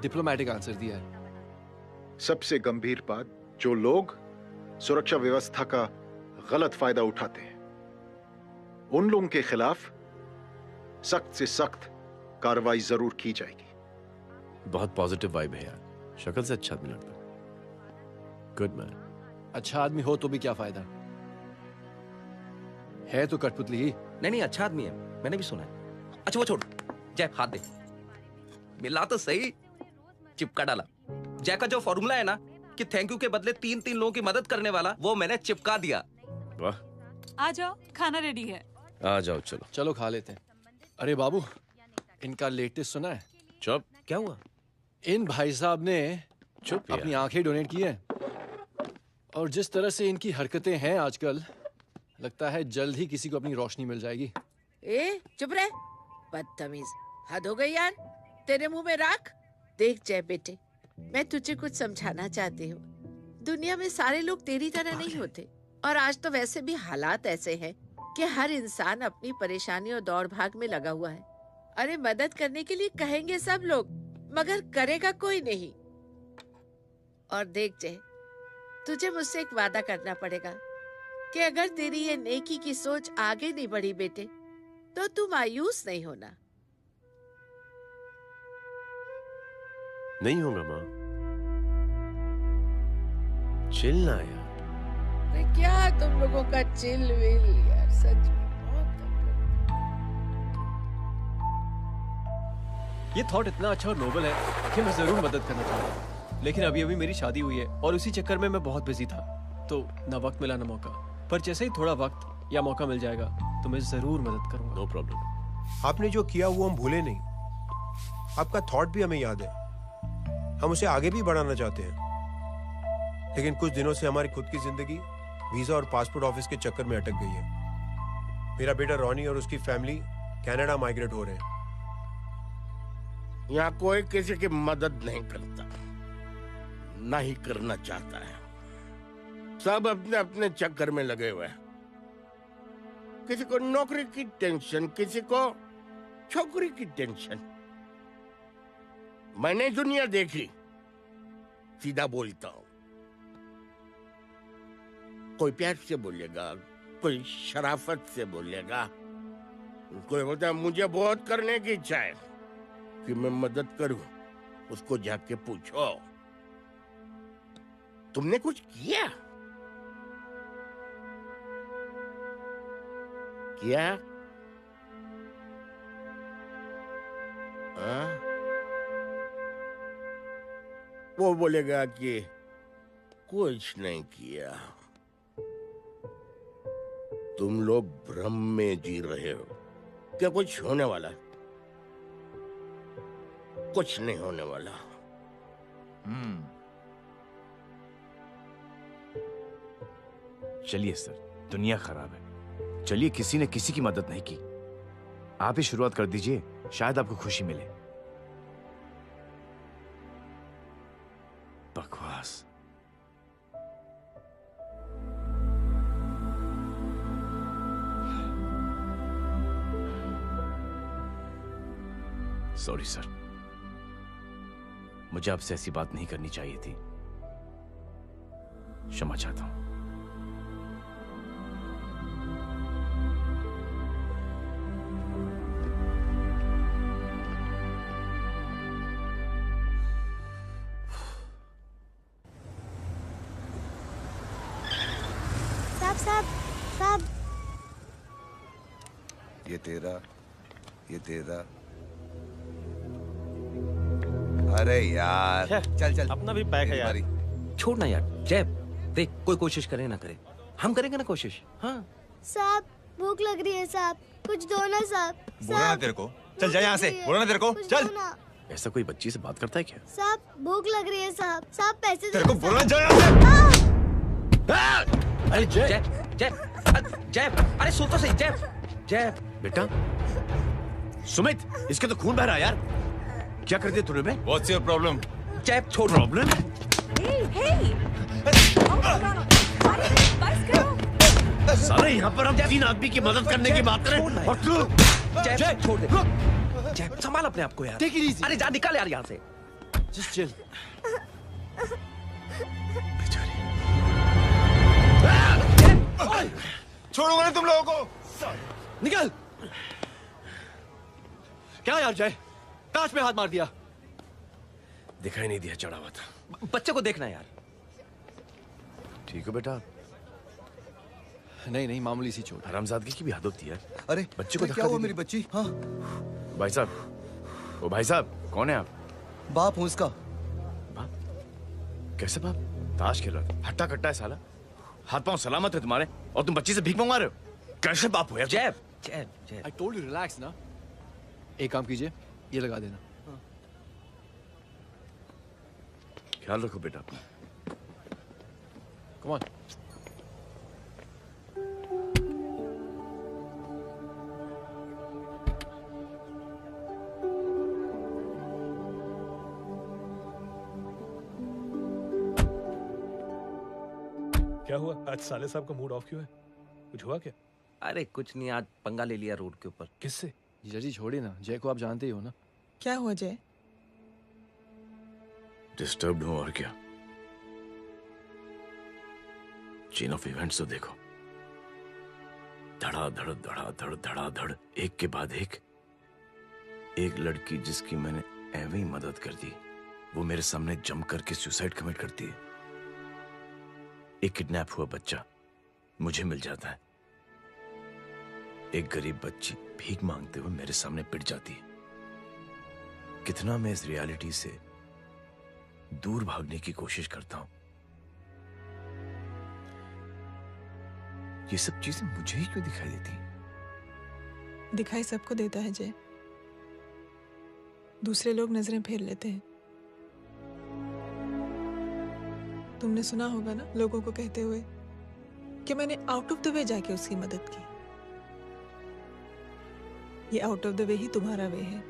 डिप्लोमेटिक आंसर दिया है। सबसे गंभीर बात, जो लोग सुरक्षा व्यवस्था का गलत फायदा उठाते हैं उन लोगों के खिलाफ सख्त से सख्त कार्रवाई जरूर की जाएगी। बहुत पॉजिटिव वाइब है यार, शक्ल से अच्छा आदमी लगता है। Good man. अच्छा आदमी हो तो भी क्या फायदा, है तो कठपुतली ही। नहीं अच्छा आदमी है, मैंने भी सुना है। अच्छा वो छोड़, जय हाथ दे। मिला तो सही, चिपका डाला। जय का जो फॉर्मूला है ना कि थैंक यू के बदले 3 लोगों की मदद करने वाला, वो मैंने चिपका दिया। वाह। आ जाओ, खाना रेडी है। आ जाओ, चलो चलो खा लेते हैं। अरे बाबू, इनका लेटेस्ट सुना है? चुप। क्या हुआ? इन भाई साहब ने चुप अपनी आंखें डोनेट की हैं और जिस तरह से इनकी हरकतें हैं आजकल, लगता है जल्द ही किसी को अपनी रोशनी मिल जाएगी। ए चुप रहे, बदतमीज, हद हो गई यार। तेरे मुंह में राख। देख जय बेटे, मैं तुझे कुछ समझाना चाहती हूँ। दुनिया में सारे लोग तेरी तरह नहीं होते और आज तो वैसे भी हालात ऐसे हैं कि हर इंसान अपनी परेशानी और दौड़ भाग में लगा हुआ है। अरे मदद करने के लिए कहेंगे सब लोग, मगर करेगा कोई नहीं। और देख जय, तुझे मुझसे एक वादा करना पड़ेगा कि अगर तेरी ये नेकी की सोच आगे नहीं बढ़ी बेटे, तो तू मायूस नहीं होना। नहीं होगा माँ, चिल ना यार। अरे क्या तुम लोगों का चिल विल यार, सच में ये थॉट इतना अच्छा और नोबल है कि मैं जरूर मदद करना चाहूंगा, लेकिन अभी अभी मेरी शादी हुई है और उसी चक्कर में मैं बहुत बिजी था, तो ना वक्त मिला ना मौका। पर जैसे ही थोड़ा वक्त या मौका मिल जाएगा तो मैं जरूर मदद करूंगा। No problem. आपने जो किया वो हम भूले नहीं, आपका थॉट भी हमें याद है, हम उसे आगे भी बढ़ाना चाहते हैं। लेकिन कुछ दिनों से हमारी खुद की जिंदगी वीजा और पासपोर्ट ऑफिस के चक्कर में अटक गई है। मेरा बेटा रॉनी और उसकी फैमिली कनाडा माइग्रेट हो रहे हैं। यहाँ कोई किसी की मदद नहीं करता, ना ही करना चाहता है। सब अपने अपने चक्कर में लगे हुए हैं। किसी को नौकरी की टेंशन, किसी को छोकरी की टेंशन। मैंने दुनिया देखी, सीधा बोलता हूं। कोई प्यार से बोलेगा, कोई शराफत से बोलेगा, कोई बोलता है मुझे बहुत करने की इच्छा है कि मैं मदद करूं। उसको जाके पूछो तुमने कुछ किया? किया? हाँ? वो बोलेगा कि कुछ नहीं किया। तुम लोग भ्रम में जी रहे हो। क्या कुछ होने वाला? कुछ नहीं होने वाला। चलिए सर, दुनिया खराब है, चलिए किसी ने किसी की मदद नहीं की। आप ही शुरुआत कर दीजिए, शायद आपको खुशी मिले। बकवास। सॉरी सर, मुझे आपसे ऐसी बात नहीं करनी चाहिए थी। क्षमा चाहता हूं। साहब ये तेरा अरे यार चल चल अपना भी पैक है यार। छोड़ ना यार जय, देख कोई कोशिश करे ना करे, हम करेंगे ना कोशिश। हाँ साहब भूख लग रही है साहब, कुछ दो ना साहब। बोला ना तेरे को, चल जा यहाँ से, बोला ना तेरे को, चल। ऐसा कोई बच्ची से बात करता है क्या? साहब भूख लग रही है साहब, साहब पैसे तेरे को बोला जा यहाँ से। अरे जय जय, अरे सुन तो सही जय बेटा। सुमित, इसके तो खून बह रहा है यार। क्या कर दिया तूने बे? What's your problem? जय छोड़। प्रॉब्लम? साले यहाँ पर हम 3 आदमी की मदद करने की बात करें और तू जय छोड़ दे। जय संभाल अपने आप को यार। Take it easy. अरे जा निकल यार यहाँ से। Just chill. छोड़ूंगा ना तुम लोगों को। निकल। क्या यार जय, कांच पे हाथ मार दिया। दिखाई नहीं दिया, चढ़ा हुआ था। बच्चे को देखना यार। ठीक हो बेटा? नहीं मामूली सी चोट। हरामजादगी की भी हद होती है। अरे बच्चे को क्या हुआ मेरी बच्ची? हाँ भाई साहब, ओ भाई साहब कौन है आप? बाप हूँ उसका। बाप? कैसे बाप? ताश खेल रहा, हट्टा कट्टा है साला। हाथ पांव सलामत है तुम्हारे और तुम बच्ची से भीख मंगवा रहे हो? कैसे बाप हो यार? जय I told you relax ना। एक काम कीजिए, ये लगा देना। ख्याल रखो बेटा अपना। Come on. क्या हुआ आज साले साहब का मूड ऑफ क्यों है? कुछ हुआ क्या? अरे कुछ नहीं, आज पंगा ले लिया रोड के ऊपर। किससे? जीजा जी छोड़िए ना, जय को आप जानते ही हो ना। क्या हुआ जय? डिस्टर्ब्ड हूं और क्या। चेन ऑफ इवेंट्स तो देखो, धड़ाधड़ धड़ाधड़ धड़ाधड़, एक के बाद एक लड़की जिसकी मैंने एवं ही मदद कर दी, वो मेरे सामने जम करके सुसाइड कमिट करती है। एक किडनैप हुआ बच्चा मुझे मिल जाता है। एक गरीब बच्ची भीख मांगते हुए मेरे सामने पिट जाती है। कितना मैं इस रियलिटी से दूर भागने की कोशिश करता हूं। ये सब चीजें मुझे ही क्यों दिखाई देती हैं? दिखाई सबको देता है जय, दूसरे लोग नजरें फेर लेते हैं। तुमने सुना होगा ना लोगों को कहते हुए कि मैंने आउट ऑफ द वे जाके उसकी मदद की। ये आउट ऑफ द वे ही तुम्हारा वे है,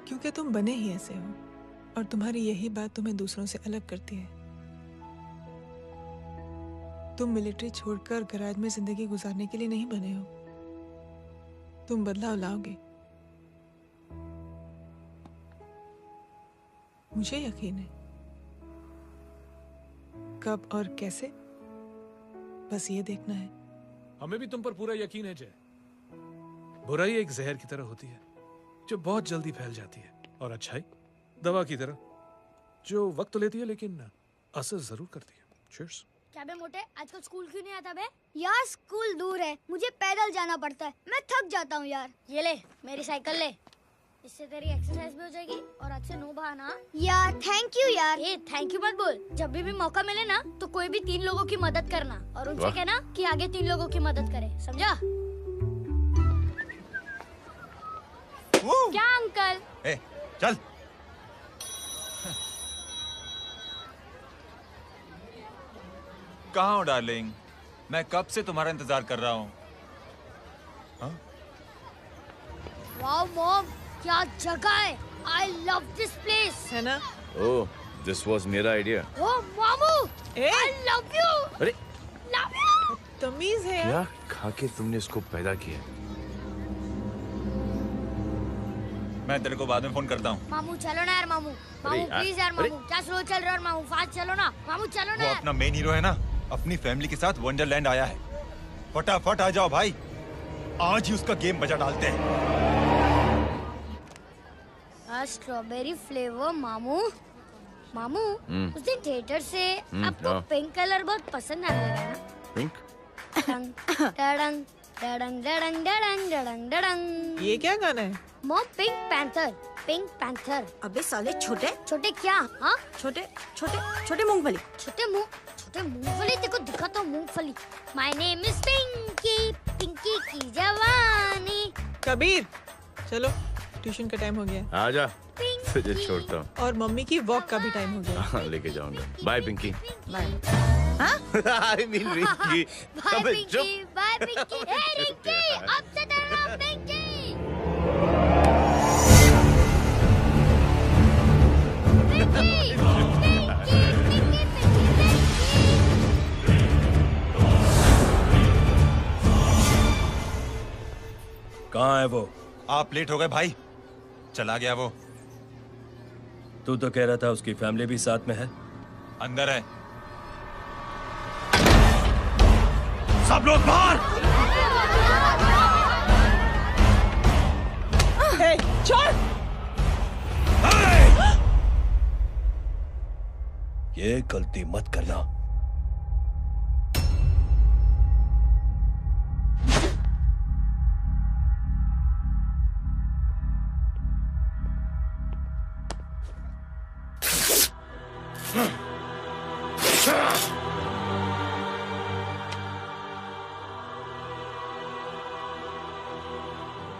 क्योंकि तुम बने ही ऐसे हो और तुम्हारी यही बात तुम्हें दूसरों से अलग करती है। तुम मिलिट्री छोड़कर गैराज में जिंदगी गुजारने के लिए नहीं बने हो। तुम बदलाव लाओगे, मुझे यकीन है। कब और कैसे, बस ये देखना है। हमें भी तुम पर पूरा यकीन है जय। बुराई एक जहर की तरह होती है जो बहुत जल्दी फैल जाती है, और अच्छाई दवा की तरह जो वक्त लेती है लेकिन असर जरूर करती है। चीयर्स। क्या बे मोटे, आजकल स्कूल क्यों नहीं आता बे? यार स्कूल दूर है, मुझे पैदल जाना पड़ता है, मैं थक जाता हूँ यार। ये ले मेरी साइकिल ले, इससे तेरी एक्सरसाइज भी हो जाएगी और आज से नो बहाना। यार थैंक यू यार। ए थैंक यू मत बोल, जब भी मौका मिले ना तो कोई भी 3 लोगों की मदद करना और उनसे कहना कि आगे 3 लोगों की मदद करे, समझा? क्या अंकल? ए, चल। कहाँ हो डार्लिंग? मैं कब से तुम्हारा इंतजार कर रहा हूँ। वाओ मॉम, क्या जगह है। I love this place। है ना? ओह, दिस वाज मेरा आइडिया। ओह मामू, I love you। अरे love you। तमीज है क्या खा के तुमने इसको पैदा किया? मैं तेरे को बाद में फोन करता हूँ। मामू चलो ना यार, मामू मामू प्लीज यार, मामू क्या स्लो चल रहे हो मामू, फास्ट चलो ना मामू, चलो ना वो यार। अपना मेन हीरो है ना, अपनी फैमिली के साथ वंडरलैंड आया है। फटाफट आ जाओ भाई, आज ही उसका गेम बजा डालते हैं। स्ट्रॉबेरी फ्लेवर मामू। मामू उस दिन थिएटर से आपको हाँ। पिंक कलर बहुत पसंद आने लगा ना? पिंक? ये क्या गाना है? Mom pink panther, pink panther. अबे साले छोटे छोटे क्या? हाँ छोटे छोटे छोटे मूंगफली। छोटे मूंगफली देखो दिखा तो मूंगफली। My name is Pinky, Pinky की जवानी। कबीर चलो ट्यूशन का टाइम हो गया। आजा, तुझे छोड़ता हूँ। और मम्मी की वॉक का भी टाइम हो गया। हाँ, लेके जाऊंगा। Bye Pinky. Bye. I mean Rinky. Bye Pinky, bye Pinky. Hey Rinky, अब से तेरा नाम पिंकी। कहाँ है वो? आप लेट हो गए भाई। चला गया वो। तू तो कह रहा था उसकी फैमिली भी साथ में है। अंदर है। सब लोग बाहर। हे, छोड़। ये गलती मत करना।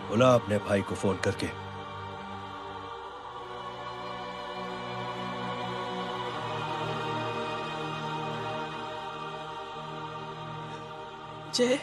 बुला अपने भाई को फोन करके। जय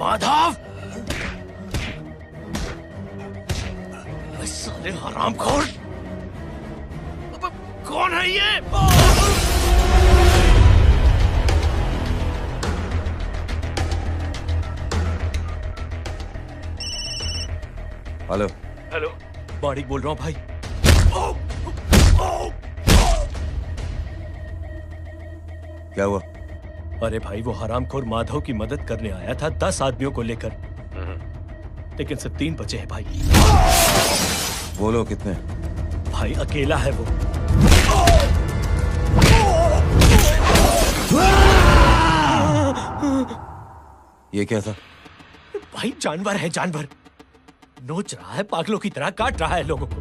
माधव, साले हरामखोर, कौन है ये? हेलो। हेलो, माणिक बोल रहा हूँ भाई। क्या हुआ? अरे भाई, वो हरामखोर माधव की मदद करने आया था 10 आदमियों को लेकर, लेकिन सिर्फ 3 बचे हैं भाई। बोलो कितने? भाई अकेला है वो। ये क्या था? भाई जानवर है, जानवर नोच रहा है, पागलों की तरह काट रहा है लोगों को।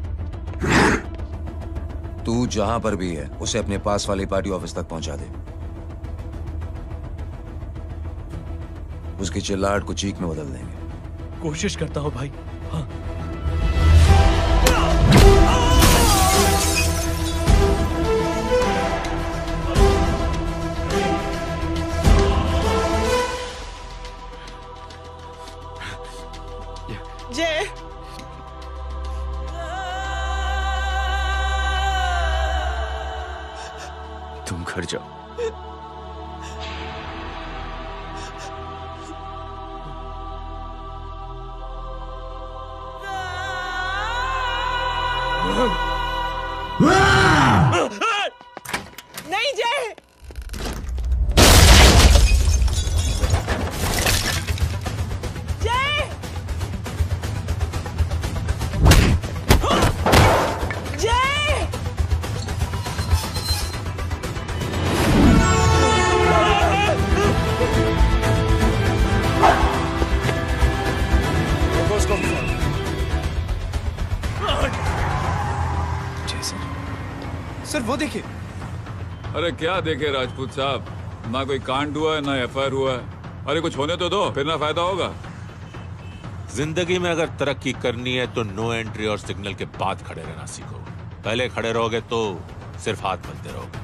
तू जहां पर भी है उसे अपने पास वाली पार्टी ऑफिस तक पहुंचा दे। उसकी चिल्लाहट को चीख में बदल देंगे। कोशिश करता हूं भाई। हाँ। जय तुम घर जाओ। नहीं जय, जय, जय। सर वो देखिए। अरे क्या देखे राजपूत साहब, ना कोई कांड हुआ है ना एफआईआर हुआ है। अरे कुछ होने तो दो, फिर ना फायदा होगा। जिंदगी में अगर तरक्की करनी है तो नो एंट्री और सिग्नल के बाद खड़े रहना सीखो। पहले खड़े रहोगे तो सिर्फ हाथ मलते रहोगे।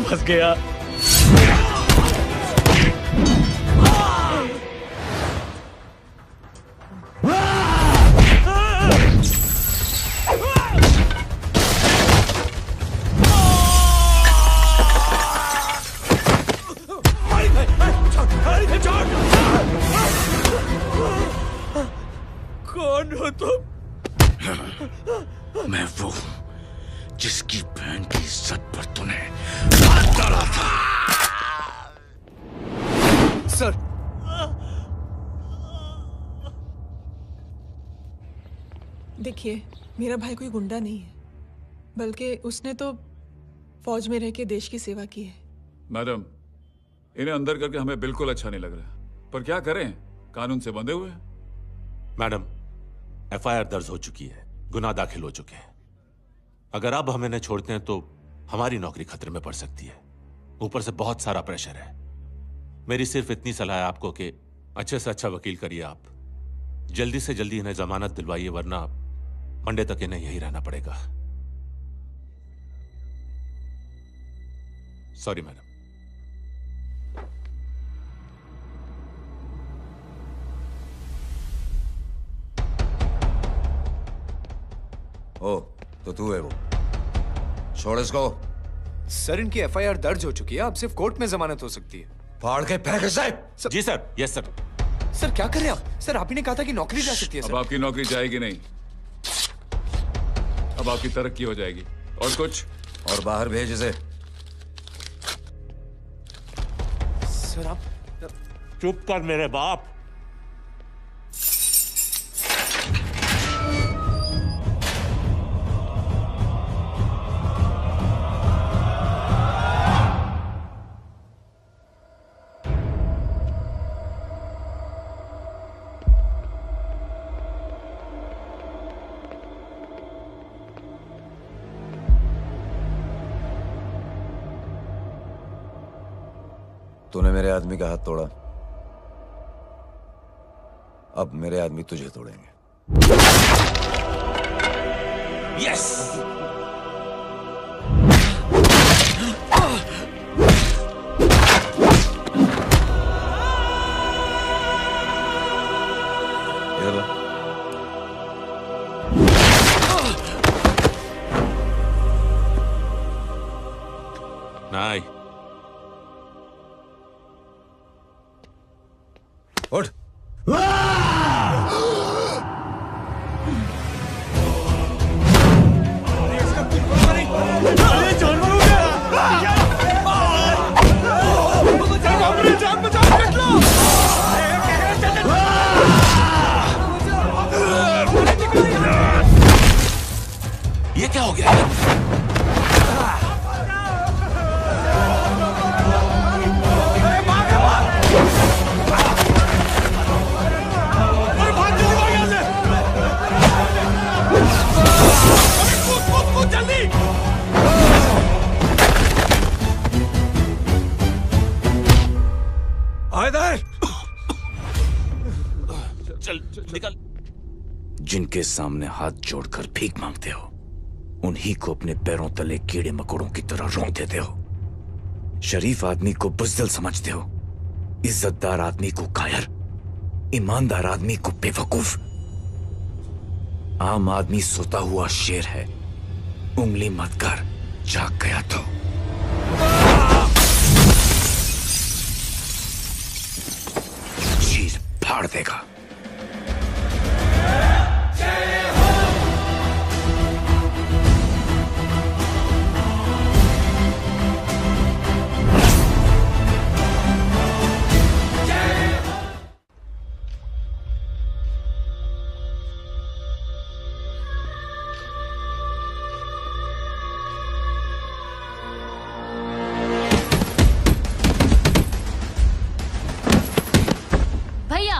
फंस गया। कौन हो तुम? मैं वो हूं जिसकी बहन की इज्जत पर तूने हाथ डाला था। सर देखिए, मेरा भाई कोई गुंडा नहीं है, बल्कि उसने तो फौज में रह के देश की सेवा की है। मैडम, इन्हें अंदर करके हमें बिल्कुल अच्छा नहीं लग रहा, पर क्या करें, कानून से बंधे हुए हैं। मैडम, एफआईआर दर्ज हो चुकी है, गुनाह दाखिल हो चुके हैं। अगर अब हम इन्हें छोड़ते हैं तो हमारी नौकरी खतरे में पड़ सकती है। ऊपर से बहुत सारा प्रेशर है। मेरी सिर्फ इतनी सलाह है आपको कि अच्छे से अच्छा वकील करिए आप। जल्दी से जल्दी इन्हें जमानत दिलवाइए, वरना मंडे तक इन्हें यही रहना पड़ेगा। Sorry madam. ओ, तो तू है वो। छोड़ इसको। सर इनकी एफआईआर दर्ज हो चुकी है, अब सिर्फ कोर्ट में जमानत हो सकती है। फाड़ के फेंक साहब। जी सर। Yes sir. सर क्या कर रहे हैं आप? सर आप ही ने कहा था कि नौकरी जा सकती है। अब आपकी नौकरी जाएगी नहीं, अब आपकी तरक्की हो जाएगी। और कुछ? और बाहर भेज इसे। सर आप चुप कर मेरे बाप। तूने मेरे आदमी का हाथ तोड़ा, अब मेरे आदमी तुझे तोड़ेंगे। यस। ये क्या हो गया? चल निकल। जिनके सामने हाथ जोड़कर भीख मांगते हो, उन्हीं को अपने पैरों तले कीड़े मकोड़ों की तरह रोक देते हो। शरीफ आदमी को बुज़दिल समझते हो, इज्जतदार आदमी को कायर, ईमानदार आदमी को बेवकूफ। आम आदमी सोता हुआ शेर है, उंगली मत कर, जाग गया तो। चीर फाड़ देगा। भैया,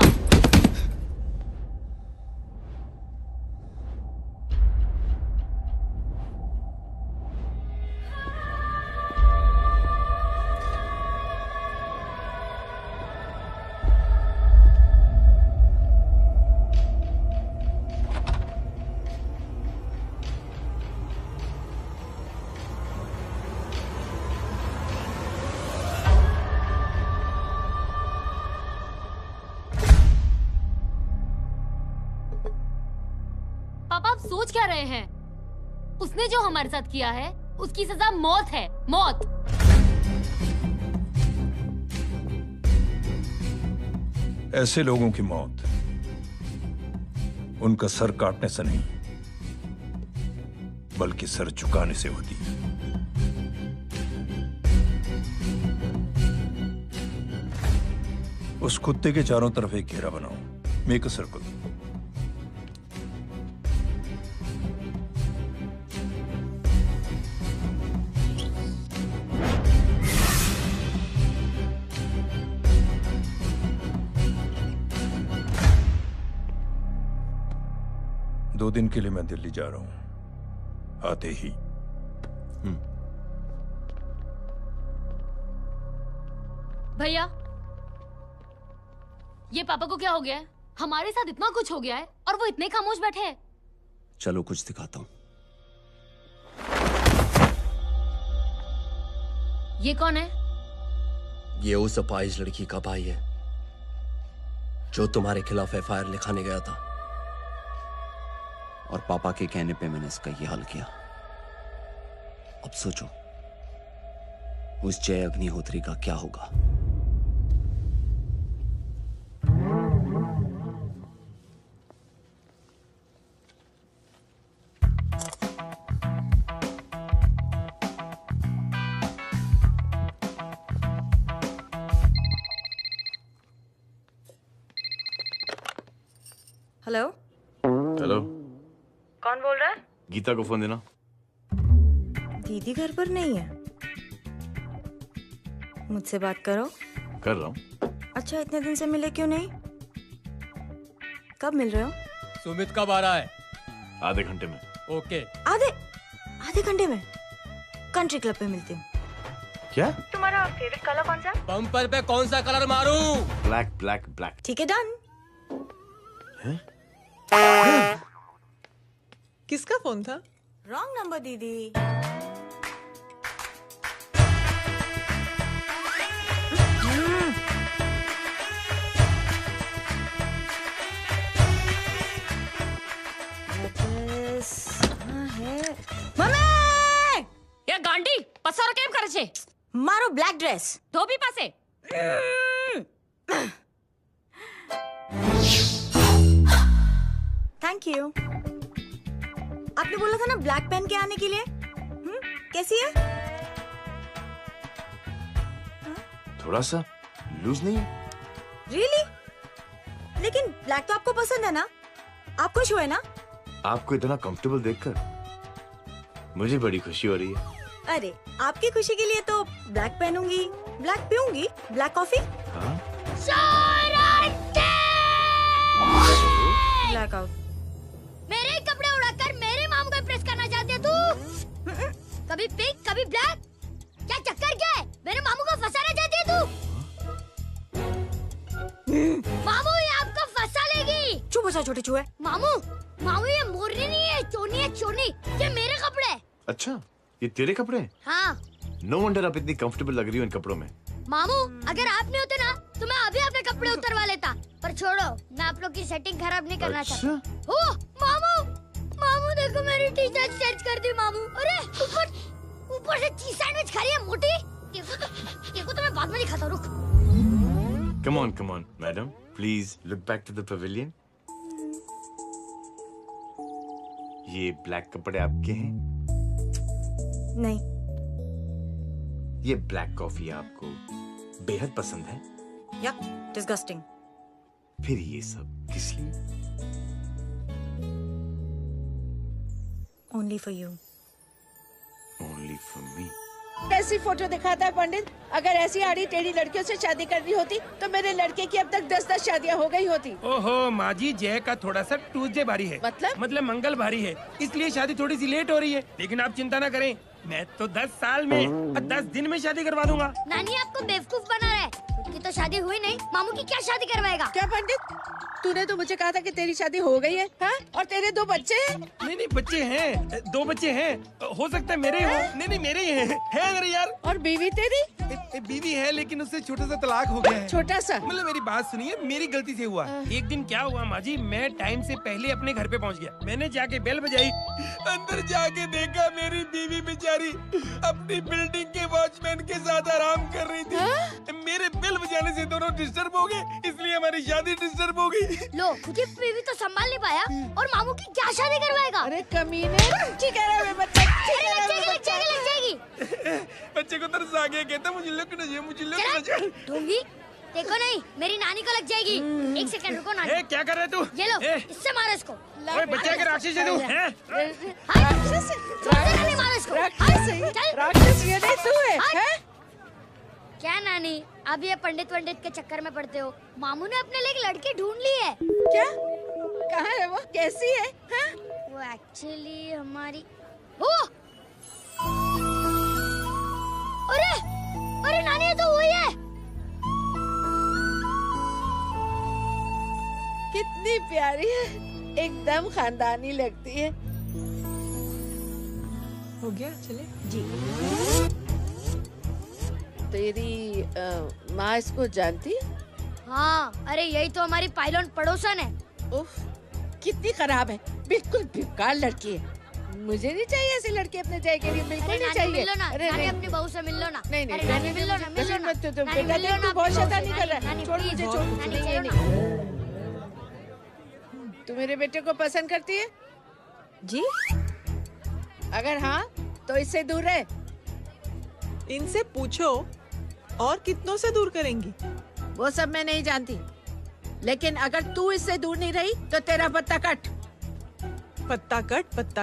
पापा आप सोच क्या रहे हैं? उसने जो हमारे साथ किया है, उसकी सजा मौत है, मौत। ऐसे लोगों की मौत उनका सर काटने से नहीं, बल्कि सर झुकाने से होती है। उस कुत्ते के चारों तरफ एक घेरा बनाओ, मेक अ सर्कल। दो दिन के लिए मैं दिल्ली जा रहा हूं, आते ही। भैया, ये पापा को क्या हो गया है? हमारे साथ इतना कुछ हो गया है और वो इतने खामोश बैठे हैं। चलो कुछ दिखाता हूं। ये कौन है? ये उस अपाहिज लड़की का भाई है जो तुम्हारे खिलाफ एफआईआर लिखाने गया था, और पापा के कहने पे मैंने इसका ये हाल किया। अब सोचो उस जय अग्निहोत्री का क्या होगा। हेलो हेलो, कौन बोल रहा है? गीता को फोन देना। दीदी घर पर नहीं है। मुझसे बात करो। कर रहा हूँ। अच्छा, इतने दिन से मिले क्यों नहीं? कब मिल रहे हो? सुमित कब आ रहा है? आधे घंटे में। ओके। आधे घंटे में कंट्री क्लब पे मिलती हूँ। क्या? तुम्हारा फेवरेट कलर कौन सा? बम्पर पे कौन सा कलर मारूं? Black black black. ठीक है, डन। किसका फोन था? रॉन्ग नंबर दीदी। ये गांडी पसारो केम करे छे? मारो ब्लैक ड्रेस धोबी पासे। Thank you. आपने बोला था ना ब्लैक पेन के आने के लिए। कैसी है? थोड़ा सा लूज नहीं है? रियली? लेकिन ब्लैक तो आपको पसंद है ना? आप खुश हुए ना? आपको इतना कंफर्टेबल देखकर मुझे बड़ी खुशी हो रही है। अरे आपकी खुशी के लिए तो ब्लैक पहनूंगी, ब्लैक पीऊंगी, ब्लैक कॉफी। हाँ? Black out. मेरे कपड़े उड़ाकर मेरे मामू को इम्प्रेस करना चाहती है तू? कभी पिंक कभी ब्लैक, क्या चक्कर क्या है? मेरे मामू को फंसाना चाहती है तू? मामू ये आपको फंसा लेगी। चुप हो जा छोटे चूहे। मामू मामू ये मोरनी नहीं है, चोनी है चोनी। ये मेरे कपड़े हैं। अच्छा, ये तेरे कपड़े हैं? हाँ। नो वंडर आप इतनी कंफर्टेबल लग रही हो इन कपड़ों में। मामू अगर आप नहीं होते ना तो मैं अभी अपने कपड़े उतरवा लेता, पर छोड़ो मैं आप लोग की सेटिंग खराब नहीं करना चाहता। ओ मामू, मामू देखो मेरी टी शर्ट चेंज कर दी मामू। अरे ऊपर से चीज सैंडविच खा रही है मोटी। देखो तो मैं बाद में दिखाता हूँ, रुक। Come on, madam. Please look back to the pavilion. ये ब्लैक कपड़े आपके हैं? नहीं। ये ब्लैक कॉफी आपको बेहद पसंद है? या डिस्गस्टिंग। फिर ये सब किस लिए? Only for you. Only for me. कैसी फोटो दिखाता है पंडित? अगर ऐसी आड़ी टेढ़ी लड़कियों से शादी करनी होती तो मेरे लड़के की अब तक 10-10 शादियां हो गई होती। ओहो माँ जी, जय का थोड़ा सा ट्यूसडे भारी है। मतलब मंगल भारी है, इसलिए शादी थोड़ी सी लेट हो रही है। लेकिन आप चिंता ना करें, मैं तो 10 साल में 10 दिन में शादी करवा दूंगा। नानी आपको बेवकूफ बना रहा है। उसकी तो शादी हुई नहीं, मामू की क्या शादी करवाएगा? क्या पंडित, तूने तो मुझे कहा था कि तेरी शादी हो गई है, हाँ? और तेरे 2 बच्चे हैं? नहीं बच्चे हैं, 2 बच्चे हैं। हो सकता है मेरे हो। नहीं मेरे ही हैं। है मेरे यार। और बीवी तेरी? बीवी है लेकिन उससे छोटा सा तलाक हो गया है। छोटा सा? मतलब मेरी बात सुनिए, मेरी गलती से हुआ। एक दिन क्या हुआ माँ जी, मैं टाइम से पहले अपने घर पे पहुँच गया। मैंने जाके बेल बजाई, अंदर जाके देखा मेरी बीवी बेचारी अपनी बिल्डिंग के वॉचमैन के साथ आराम कर रही थी। मेरे बेल बजाने से दोनों डिस्टर्ब हो गए, इसलिए हमारी शादी डिस्टर्ब हो गई। लो मुझे बीवी तो संभाल नहीं पाया और मामू की क्या शादी करवाएगा? अरे कमीने, ठीक है रे बच्चा, लग जाएगी। बच्चे को तरस आ गया, कहता मुझे लगना चाहिए, मुझे लगना चाहिए। ढूंढी देखो नहीं, मेरी नानी को लग जाएगी। 1 सेकंड रुको नानी। क्या कर रहे तू? ये लो, इससे मारो इसको। ओए बच्चा के राक्षस है तू, हैं? राक्षस ये नहीं तू है, हैं? क्या नानी, अब ये पंडित के चक्कर में पड़ते हो? मामू ने अपने लिए एक लड़की ढूंढ ली है। क्या? कहाँ है वो? कैसी है? हाँ? वो एक्चुअली हमारी अरे नानी ये तो वही है। कितनी प्यारी है, एकदम खानदानी लगती है। हो गया, चले जी। तेरी माँ इसको जानती है? हाँ, अरे यही तो हमारी पायलट पड़ोसन है। उफ, कितनी खराब है, बिल्कुल बेकार लड़की है। मुझे नहीं चाहिए ऐसी लड़की अपने जय के लिए, बिल्कुल नहीं चाहिए। मिल लो ना, अरे नानी अपनी बहू से मिल लो ना। नहीं अरे नानी मिल लो ना, मिल लो ना। बेटा तू बहुत शैतानी कर रहा है, छोड़ मुझे, छोड़। ये नहीं। तू मेरे बेटे को पसंद करती है? जी। अगर हाँ तो इससे दूर रहे। इनसे पूछो और कितनों से दूर करेंगी? वो सब मैं नहीं जानती, लेकिन अगर तू इससे दूर नहीं रही तो तेरा पत्ता कट। पत्ता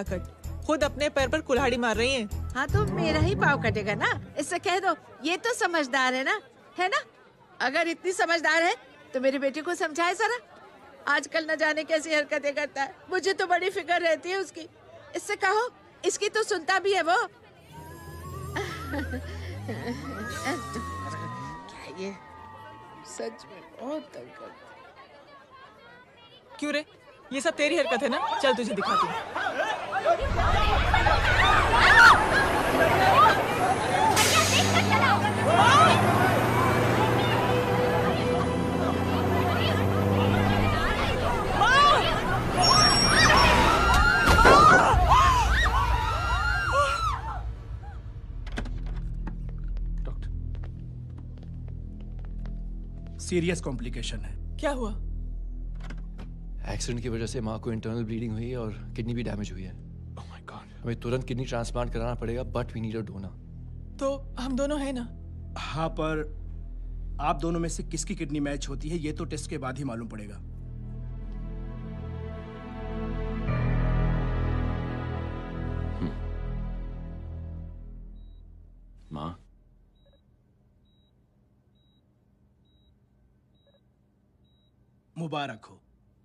कट, खुद अपने पैर पर कुल्हाड़ी मार रही हैं। हाँ तो मेरा ही पाव कटेगा ना, इससे कह दो ये तो समझदार है ना, है ना? अगर इतनी समझदार है तो मेरे बेटे को समझाए जरा। आजकल न जाने कैसी हरकतें करता है, मुझे तो बड़ी फिक्र रहती है उसकी। इससे कहो, इसकी तो सुनता भी है वो। क्या ये सच में बहुत तंग करता है। क्यों रे, ये सब तेरी हरकत है ना? चल तुझे दिखाती हूँ। सीरियस कॉम्प्लिकेशन है। क्या हुआ? एक्सीडेंट की वजह से माँ को इंटरनल ब्लीडिंग हुई है और किडनी भी डैमेज हुई है। Oh my god. हमें तुरंत किडनी ट्रांसप्लांट कराना पड़ेगा, but we need a donor. तो हम दोनों हैं ना? हाँ, पर आप दोनों में से किसकी किडनी मैच होती है ये तो टेस्ट के बाद ही मालूम पड़ेगा। माँ, मुबारक हो,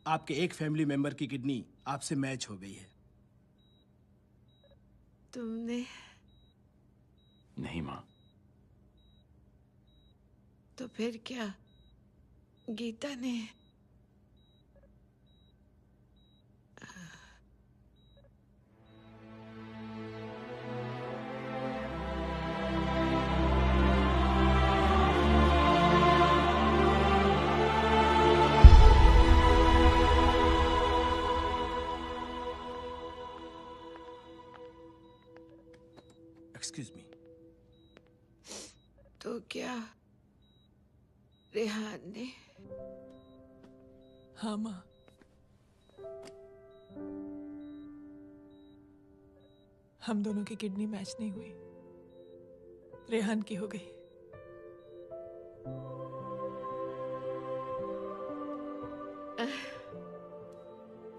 आपके एक फैमिली मेंबर की किडनी आपसे मैच हो गई है। तुमने? नहीं माँ। तो फिर क्या गीता ने? Excuse me. तो क्या रेहान ने? हाँ माँ, हम दोनों की किडनी मैच नहीं हुई, रेहान की हो गई।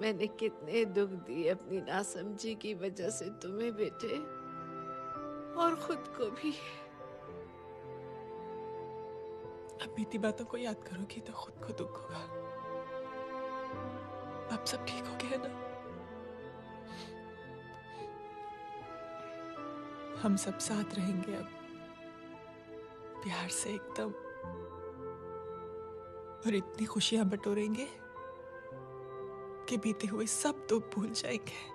मैंने कितने दुख दिए अपनी नासमझी की वजह से तुम्हें बेटे, और खुद को भी। अब बीती बातों को याद करोगी तो खुद को दुख होगा। अब सब ठीक हो गया ना? हम सब साथ रहेंगे अब, प्यार से एकदम, और इतनी खुशियां बटोरेंगे कि बीते हुए सब दुख भूल जाएंगे।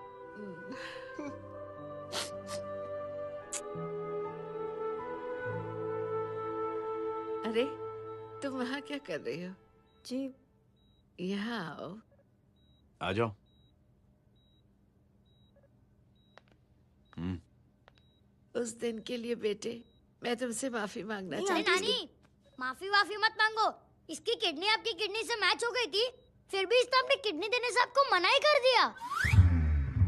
अरे तुम वहाँ क्या कर रही हो? जी यहाँ आओ। आ जाओ। उस दिन के लिए बेटे मैं तुमसे माफी मांगना अरे चाहती हूँ। नानी, माफी मत मांगो। इसकी किडनी आपकी किडनी से मैच हो गई थी, फिर भी इसने अपनी किडनी देने से आपको मना ही कर दिया।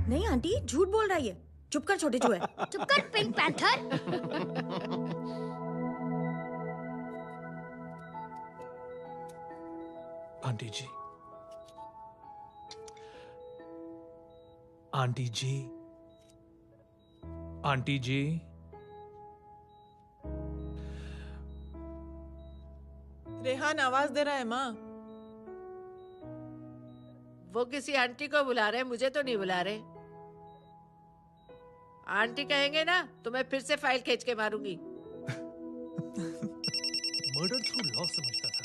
नहीं आंटी, झूठ बोल रही है। चुप कर छोटे चूहे। चुप कर पिंक पैंथर। आंटी जी, आंटी जी, आंटी जी, रेहान आवाज दे रहा है माँ। वो किसी आंटी को बुला रहे हैं, मुझे तो नहीं बुला रहे। आंटी कहेंगे ना तो मैं फिर से फाइल खींच के मारूंगी। मर्डर थ्रू लॉ समझता था,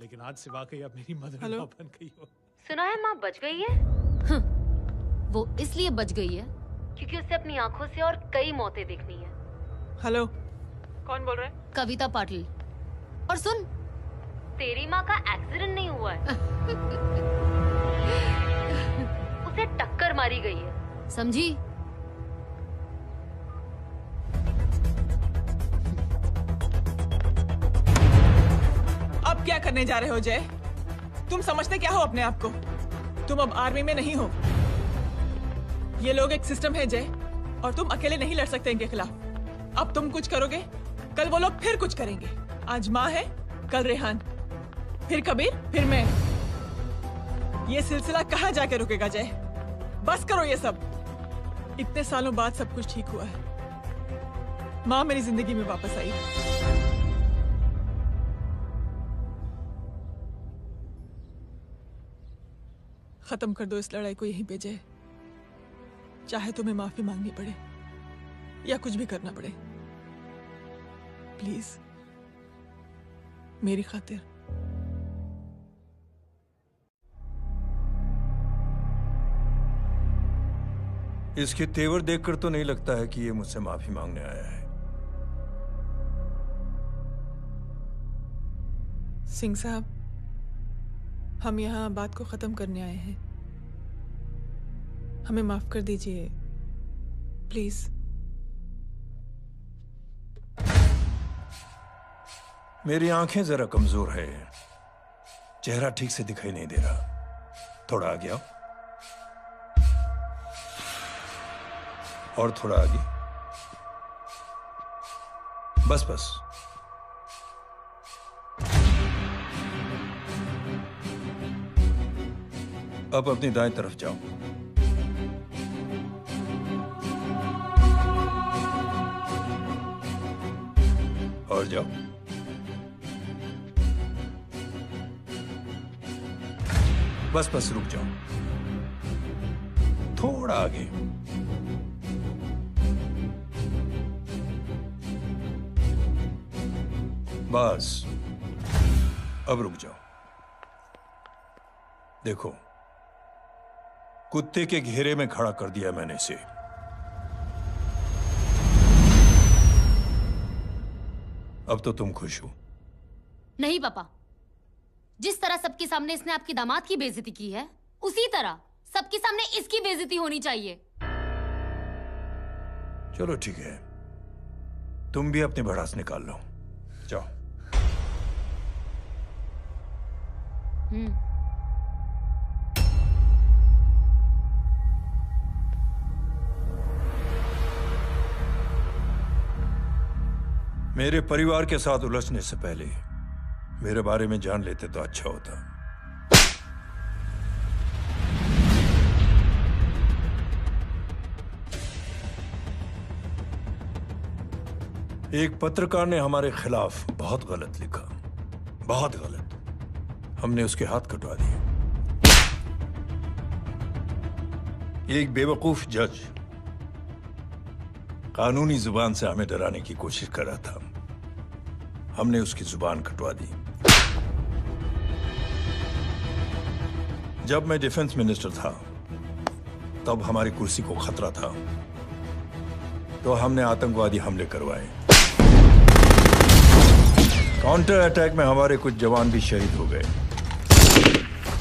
लेकिन आज से वाकई अब मेरी मदर इन लॉ बन गई हो। सुना है माँ बच गई है। वो इसलिए बच गई है क्योंकि उसे अपनी आंखों से और कई मौतें देखनी है। हेलो, कौन बोल रहे हैं? कविता पाटिल। और सुन, तेरी माँ का एक्सीडेंट नहीं हुआ है, उसे टक्कर मारी गई है, समझी? अब क्या करने जा रहे हो जय? तुम समझते क्या हो अपने आप को? तुम अब आर्मी में नहीं हो। ये लोग एक सिस्टम है जय, और तुम अकेले नहीं लड़ सकते इनके खिलाफ। अब तुम कुछ करोगे, कल वो लोग फिर कुछ करेंगे। आज माँ है, कल रेहान, फिर कबीर, फिर मैं। ये सिलसिला कहाँ जाके रुकेगा जय? बस करो ये सब। इतने सालों बाद सब कुछ ठीक हुआ है। माँ मेरी जिंदगी में वापस आई। खत्म कर दो इस लड़ाई को यहीं पे जय। चाहे तुम्हें माफी मांगनी पड़े या कुछ भी करना पड़े, प्लीज मेरी खातिर। इसके तेवर देखकर तो नहीं लगता है कि ये मुझसे माफी मांगने आया है। सिंह साहब, हम यहाँ बात को खत्म करने आए हैं। हमें माफ कर दीजिए प्लीज। मेरी आंखें जरा कमजोर है, चेहरा ठीक से दिखाई नहीं दे रहा, थोड़ा आगे आओ, और थोड़ा आगे, बस बस। अब अपनी दाएं तरफ जाओ। और जाओ। बस बस रुक जाओ, थोड़ा आगे। बस अब रुक जाओ। देखो, कुत्ते के घेरे में खड़ा कर दिया मैंने इसे। अब तो तुम खुश हो? नहीं पापा, जिस तरह सबके सामने इसने आपकी दामाद की बेइज्जती की है, उसी तरह सबके सामने इसकी बेइज्जती होनी चाहिए। चलो ठीक है, तुम भी अपनी भड़ास निकाल लो, जाओ। मेरे परिवार के साथ उलझने से पहले मेरे बारे में जान लेते तो अच्छा होता। एक पत्रकार ने हमारे खिलाफ बहुत गलत लिखा, बहुत गलत। हमने उसके हाथ कटवा दिए। एक बेवकूफ जज कानूनी जुबान से हमें डराने की कोशिश कर रहा था। हमने उसकी जुबान कटवा दी। जब मैं डिफेंस मिनिस्टर था, तब हमारी कुर्सी को खतरा था, तो हमने आतंकवादी हमले करवाए। काउंटर अटैक में हमारे कुछ जवान भी शहीद हो गए।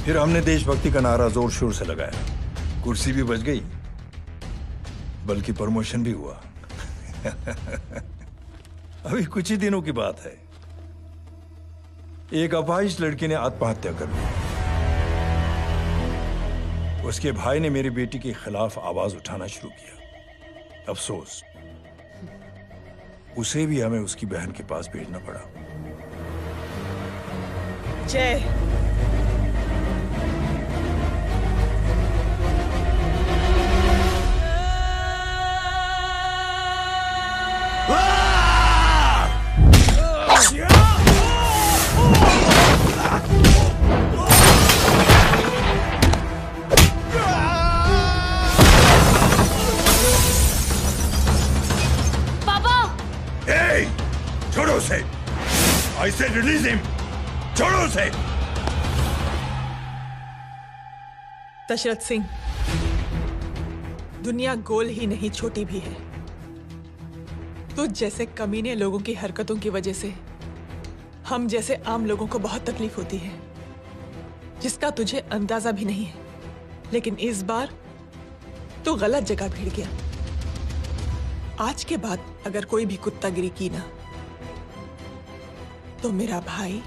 फिर हमने देशभक्ति का नारा जोर शोर से लगाया। कुर्सी भी बच गई, बल्कि प्रमोशन भी हुआ। अभी कुछ ही दिनों की बात है, एक अपाहिज लड़की ने आत्महत्या कर ली। उसके भाई ने मेरी बेटी के खिलाफ आवाज उठाना शुरू किया। अफसोस, उसे भी हमें उसकी बहन के पास भेजना पड़ा। जय, छोड़ो उसे! I said release him! छोड़ो उसे! दशरथ सिंह, दुनिया गोल ही नहीं छोटी भी है। तुझ जैसे कमीने लोगों की हरकतों की वजह से हम जैसे आम लोगों को बहुत तकलीफ होती है, जिसका तुझे अंदाजा भी नहीं है। लेकिन इस बार तू गलत जगह भिड़ गया। आज के बाद अगर कोई भी कुत्तागिरी की ना, तो मेरा भाई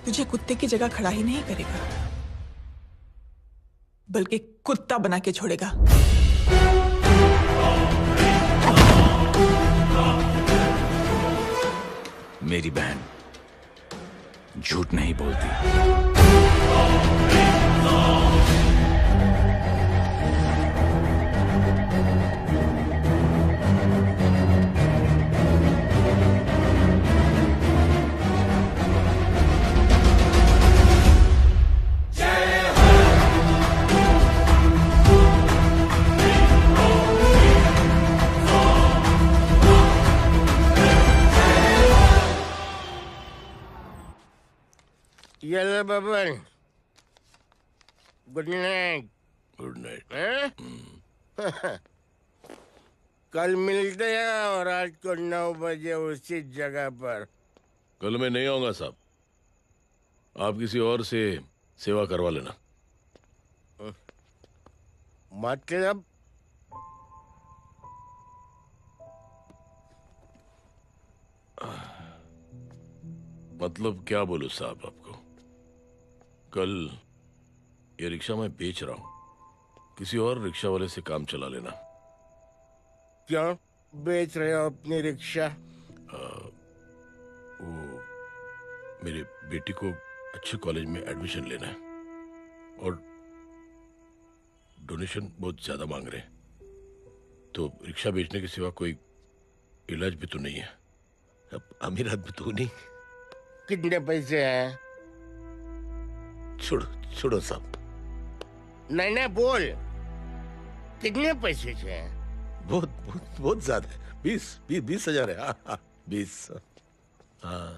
तुझे कुत्ते की जगह खड़ा ही नहीं करेगा, बल्कि कुत्ता बना के छोड़ेगा। मेरी बहन झूठ नहीं बोलती। ये ले Baban, good night. Good night. कल मिलते हैं और रात को 9 बजे उसी जगह पर। कल मैं नहीं आऊंगा साहब, आप किसी और से सेवा करवा लेना। मतलब? मतलब क्या बोलूं साहब आपको। कल ये रिक्शा मैं बेच रहा हूँ, किसी और रिक्शा वाले से काम चला लेना। क्यों बेच रहे हो अपनी रिक्शा? वो मेरे बेटी को अच्छे कॉलेज में एडमिशन लेना है और डोनेशन बहुत ज्यादा मांग रहे हैं, तो रिक्शा बेचने के सिवा कोई इलाज भी तो नहीं है। अब अमीर आदमी तो नहीं। कितने पैसे हैं? छोड़ो छोड़ो साहब। नहीं नहीं बोल, कितने पैसे हैं? बहुत बहुत बहुत ज्यादा है। 20,000 है। हाँ 20। हाँ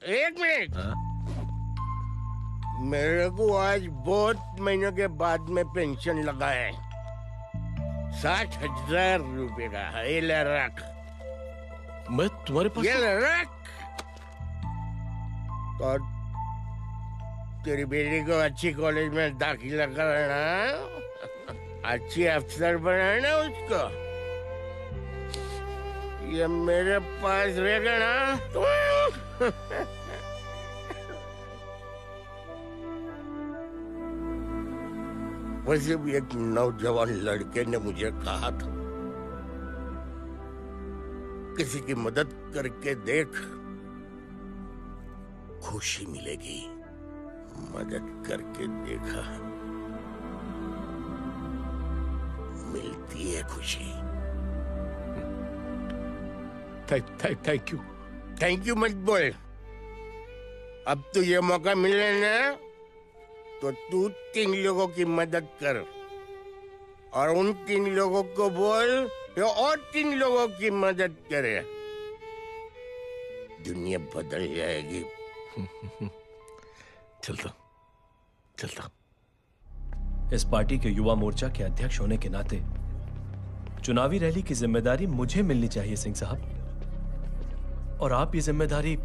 1 मिनट। मेरे को आज बहुत महीनों के बाद में पेंशन लगा है, 60,000 रुपए का। ये ले रख। मैं तुम्हारे पास? ये ले रख। और तेरी बेटी को अच्छी कॉलेज में दाखिला कराना, अच्छी अफसर बनाना उसको। ये मेरे पास रहेगा ना। वैसे भी एक नौजवान लड़के ने मुझे कहा था, किसी की मदद करके देख, खुशी मिलेगी। मदद करके देखा, मिलती है खुशी। Thank you. थैंक यू मत बोल। अब तुझे मौका मिले ना, तो तू 3 लोगों की मदद कर, और उन 3 लोगों को बोल तो और 3 लोगों की मदद करे। दुनिया बदल जाएगी। चलता। इस पार्टी के युवा मोर्चा के अध्यक्ष होने के नाते चुनावी रैली की जिम्मेदारी मुझे मिलनी चाहिए सिंह साहब, और आप ये जिम्मेदारी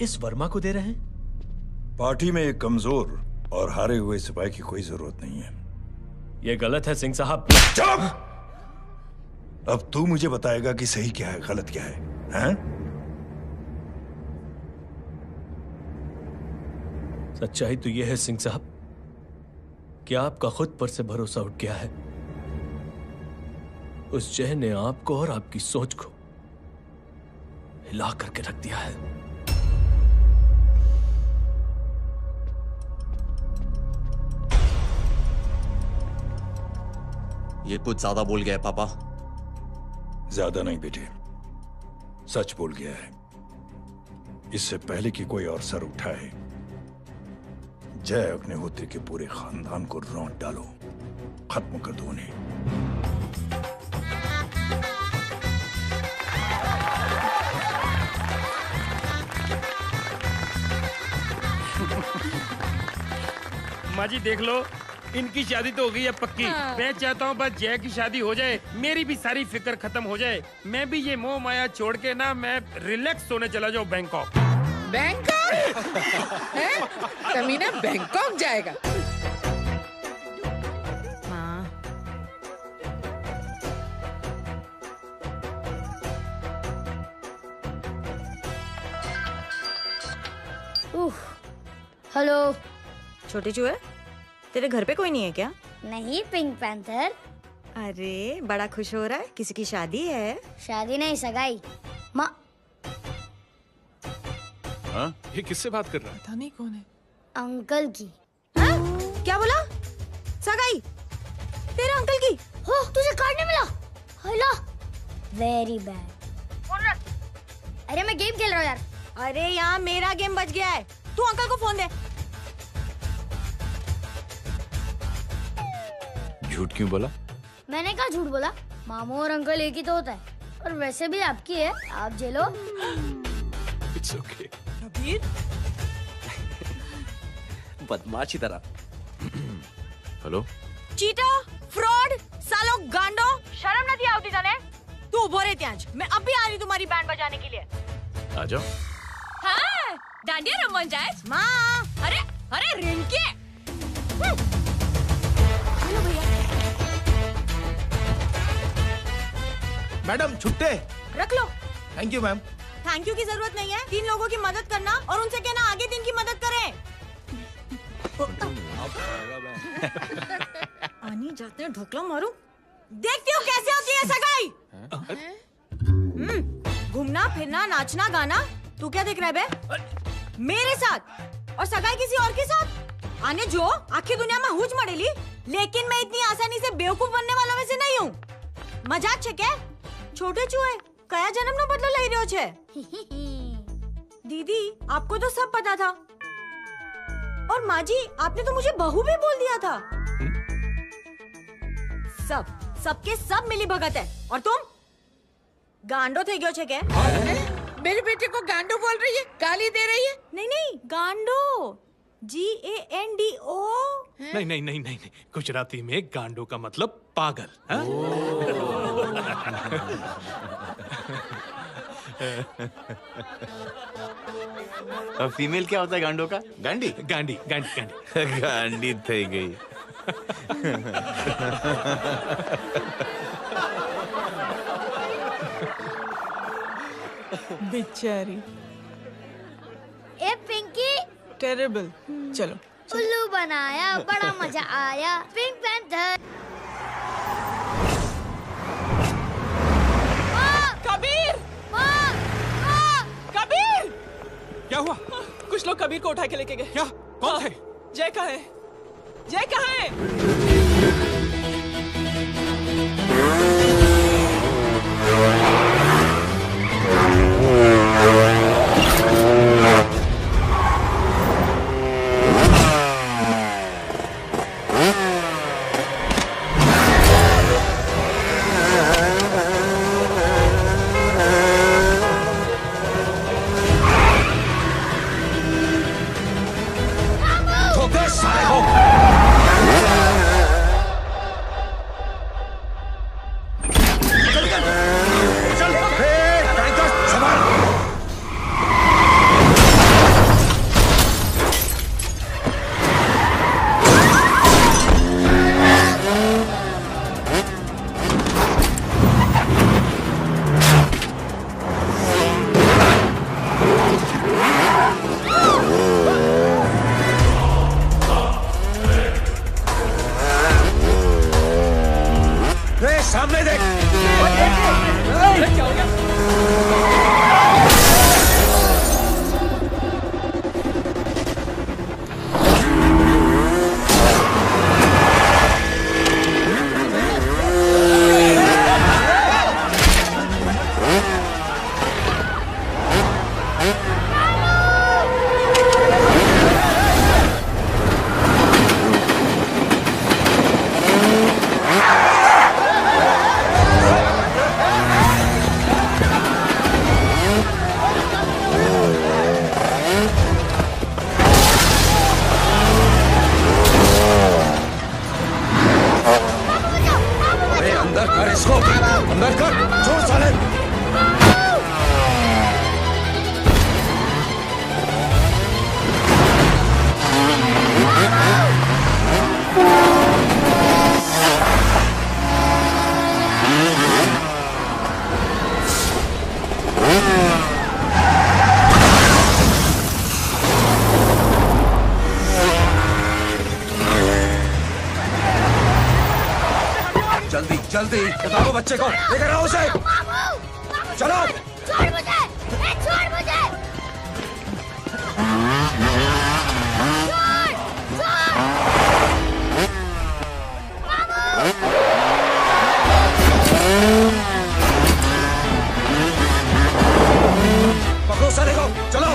इस वर्मा को दे रहे हैं। पार्टी में एक कमजोर और हारे हुए सिपाही की कोई जरूरत नहीं है। यह गलत है सिंह साहब। चुप! अब तू मुझे बताएगा कि सही क्या है, गलत क्या है, हैं? सच्चाई तो यह है सिंह साहब कि आपका खुद पर से भरोसा उठ गया है। उस जहर ने आपको और आपकी सोच को हिला करके रख दिया है। ये कुछ ज्यादा बोल गया है पापा। ज्यादा नहीं बेटे, सच बोल गया है। इससे पहले कि कोई और सर उठाए, जय अग्निहोत्री के पूरे खानदान को रौंद डालो, खत्म कर दो उन्हें। माँ जी देख लो, इनकी शादी तो हो गई है पक्की। हाँ। मैं चाहता हूँ बस जय की शादी हो जाए, मेरी भी सारी फिक्र खत्म हो जाए। मैं भी ये मोह माया छोड़ के ना, मैं रिलैक्स होने चला जाऊँ बैंकॉक। बैंकॉक? कमीना बैंकॉक जाएगा? हाँ। हेलो। छोटे चूहे, तेरे घर पे कोई नहीं है क्या? नहीं, पिंक पैंथर। अरे बड़ा खुश हो रहा है, किसी की शादी है? शादी नहीं, सगाई। माँ। हाँ? ये किससे बात कर रहा है? पता नहीं कौन है। अंकल की। हाँ? क्या बोला? सगाई? तेरे अंकल की? हो, तुझे कार्ड नहीं मिला? हेलो। Very bad. फोन रख। अरे मैं गेम खेल रहा हूँ यार। अरे यहाँ मेरा गेम बच गया है, तू अंकल को फोन दे। झूठ क्यों बोला? मैंने कहा झूठ बोला? मामू और अंकल एक ही तो होता है, और वैसे भी आपकी है, आप झेलो। It's okay. रबीर, बदमाशी तरह। हेलो? चीटा, फ्रॉड, सालो गांडो, शर्म नहीं आवती तने? तू उभो रे त्याज, मैं अब भी आ रही तुम्हारी बैंड बजाने के लिए। आ जाओ। हाँ, डांडिया रमन जाए। माँ, अरे अरे रिंकी। हेलो भैया। मैडम छुट्टे। रख लो। Thank you ma'am. Thank you की जरूरत नहीं है, 3 लोगों की मदद करना और उनसे कहना आगे 3 की मदद करें। आनी जाते हैं ढोकला मारूं। देखती हूँ कैसे होती है सगाई। घूमना फिरना नाचना गाना, तू क्या देख रहा है बे? मेरे साथ और सगाई किसी और के साथ। आने जो आखिर दुनिया में हुज मड़ेली, लेकिन मैं इतनी आसानी से बेवकूफ बनने वालों में से नहीं हूँ। मजाक छे क्या? छोटे चूहे कया जन्म नो बदलो लई रह्यो छे। दीदी आपको तो सब पता था, और माँ जी आपने तो मुझे बहू भी बोल दिया था। सबके सब मिली भगत है, और तुम गांडो थे गयो छे क्या? मेरे बेटे को गांडो बोल रही है, गाली दे रही है? नहीं गांडो, GANDO। नहीं नहीं नहीं नहीं, गुजराती में गांडो का मतलब पागल। हाँ? और फीमेल क्या होता है गांडो का? गांडी गांडी गांडी गांडी गांडी थई गई। बेचारी। ए पिंकी, टेरेबल। चलो उल्लू बनाया, बड़ा मजा आया। Pink panther. कबीर! कबीर! क्या हुआ? कुछ लोग कबीर को उठा के लेके गए। क्या? कौन थे? जय कहाँ है? जय कहाँ है? सामने देख। क्या हो गया? अंदर कर, छोड़ साले। जल्दी जल्दी बताओ बच्चे को, लेकर आओ उसे। चलो छोड़ मुझे, छोड़ मुझे। पकड़ो साले को, चलो।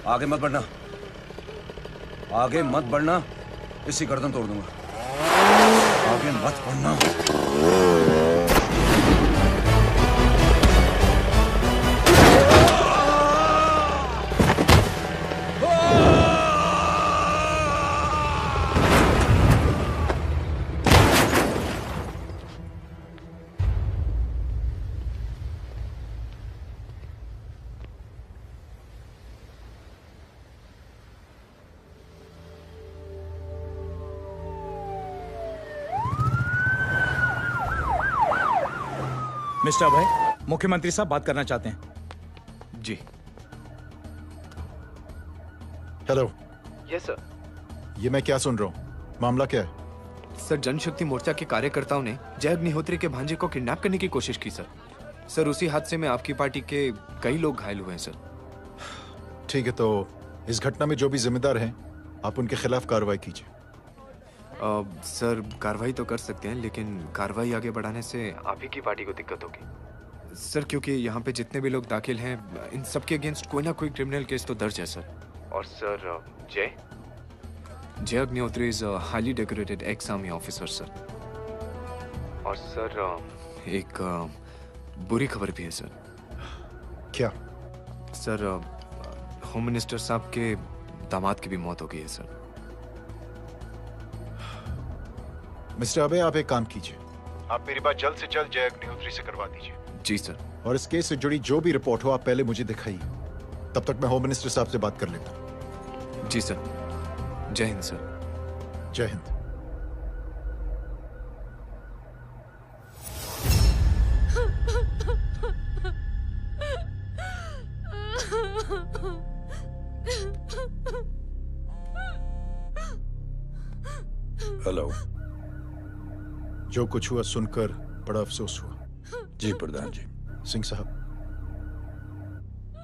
आगे मत बढ़ना, आगे मत बढ़ना, इसी गर्दन तोड़ दूंगा। आगे मत बढ़ना। मिस्टर अभय, मुख्यमंत्री साहब बात करना चाहते हैं। जी। हेलो। Yes sir. ये मैं क्या सुन रहा हूँ? मामला क्या है? सर, जनशक्ति मोर्चा के कार्यकर्ताओं ने जय अग्निहोत्री के भांजे को किडनैप करने की कोशिश की सर। सर, उसी हादसे में आपकी पार्टी के कई लोग घायल हुए हैं सर। ठीक है, तो इस घटना में जो भी जिम्मेदार हैं, आप उनके खिलाफ कार्रवाई कीजिए। सर, कार्रवाई तो कर सकते हैं, लेकिन कार्रवाई आगे बढ़ाने से आप ही की पार्टी को दिक्कत होगी सर, क्योंकि यहाँ पे जितने भी लोग दाखिल हैं, इन सबके अगेंस्ट कोई ना कोई क्रिमिनल केस तो दर्ज है सर। और सर, जय Agnihotri is highly decorated ex army officer sir. और सर, एक बुरी खबर भी है सर। क्या? सर, होम मिनिस्टर साहब के दामाद की भी मौत हो गई है सर। मिस्टर अबे, आप एक काम कीजिए, आप मेरी बात जल्द से जल्द जय अग्निहोत्री से करवा दीजिए। जी सर। और इस केस से जुड़ी जो भी रिपोर्ट हो, आप पहले मुझे दिखाइए। तब तक मैं होम मिनिस्टर साहब से बात कर लेता हूँ। जी सर। जय हिंद सर। जय हिंद। हेलो। जो कुछ हुआ सुनकर बड़ा अफसोस हुआ। जी प्रधान जी। सिंह साहब,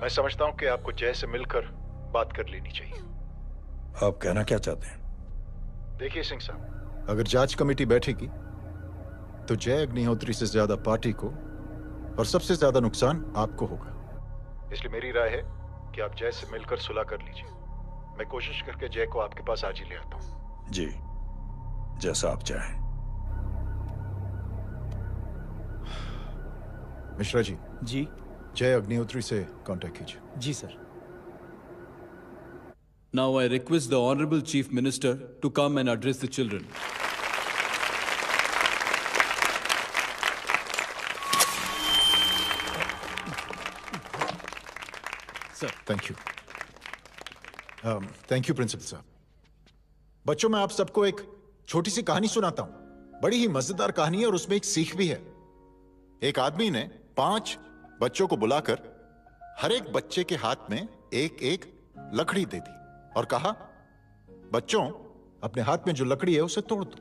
मैं समझता हूं कि आपको जय से मिलकर बात कर लेनी चाहिए। आप कहना क्या चाहते हैं? देखिए सिंह साहब, अगर जांच कमेटी बैठेगी तो जय अग्निहोत्री से ज्यादा पार्टी को और सबसे ज्यादा नुकसान आपको होगा। इसलिए मेरी राय है कि आप जय से मिलकर सुलह कर लीजिए। मैं कोशिश करके जय को आपके पास आज ही ले आता हूं। जी, जैसा आप चाहें। मिश्रा जी। जी। जय अग्निहोत्री से कांटेक्ट कीजिए। जी sir. Now I request the Honorable Chief Minister to come and address the children. Sir, thank you. Thank you principal साहब। बच्चों, मैं आप सबको एक छोटी सी कहानी सुनाता हूं। बड़ी ही मजेदार कहानी है और उसमें एक सीख भी है। एक आदमी ने 5 बच्चों को बुलाकर हर एक बच्चे के हाथ में एक एक लकड़ी दे दी और कहा, बच्चों, अपने हाथ में जो लकड़ी है उसे तोड़ दो।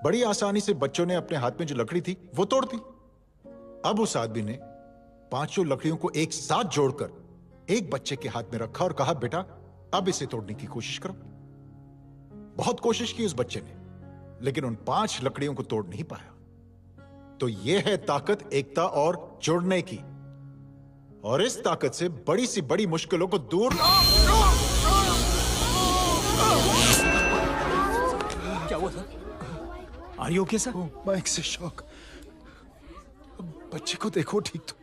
बड़ी आसानी से बच्चों ने अपने हाथ में जो लकड़ी थी वो तोड़ दी। अब उस आदमी ने 5 लकड़ियों को एक साथ जोड़कर एक बच्चे के हाथ में रखा और कहा, बेटा, अब इसे तोड़ने की कोशिश करो। बहुत कोशिश की उस बच्चे ने, लेकिन उन 5 लकड़ियों को तोड़ नहीं पाया। तो यह है ताकत एकता और जुड़ने की। और इस ताकत से बड़ी सी बड़ी मुश्किलों को दूर। क्या हुआ sir? Are you okay sir? Mike से शॉक। बच्चे को देखो ठीक तो।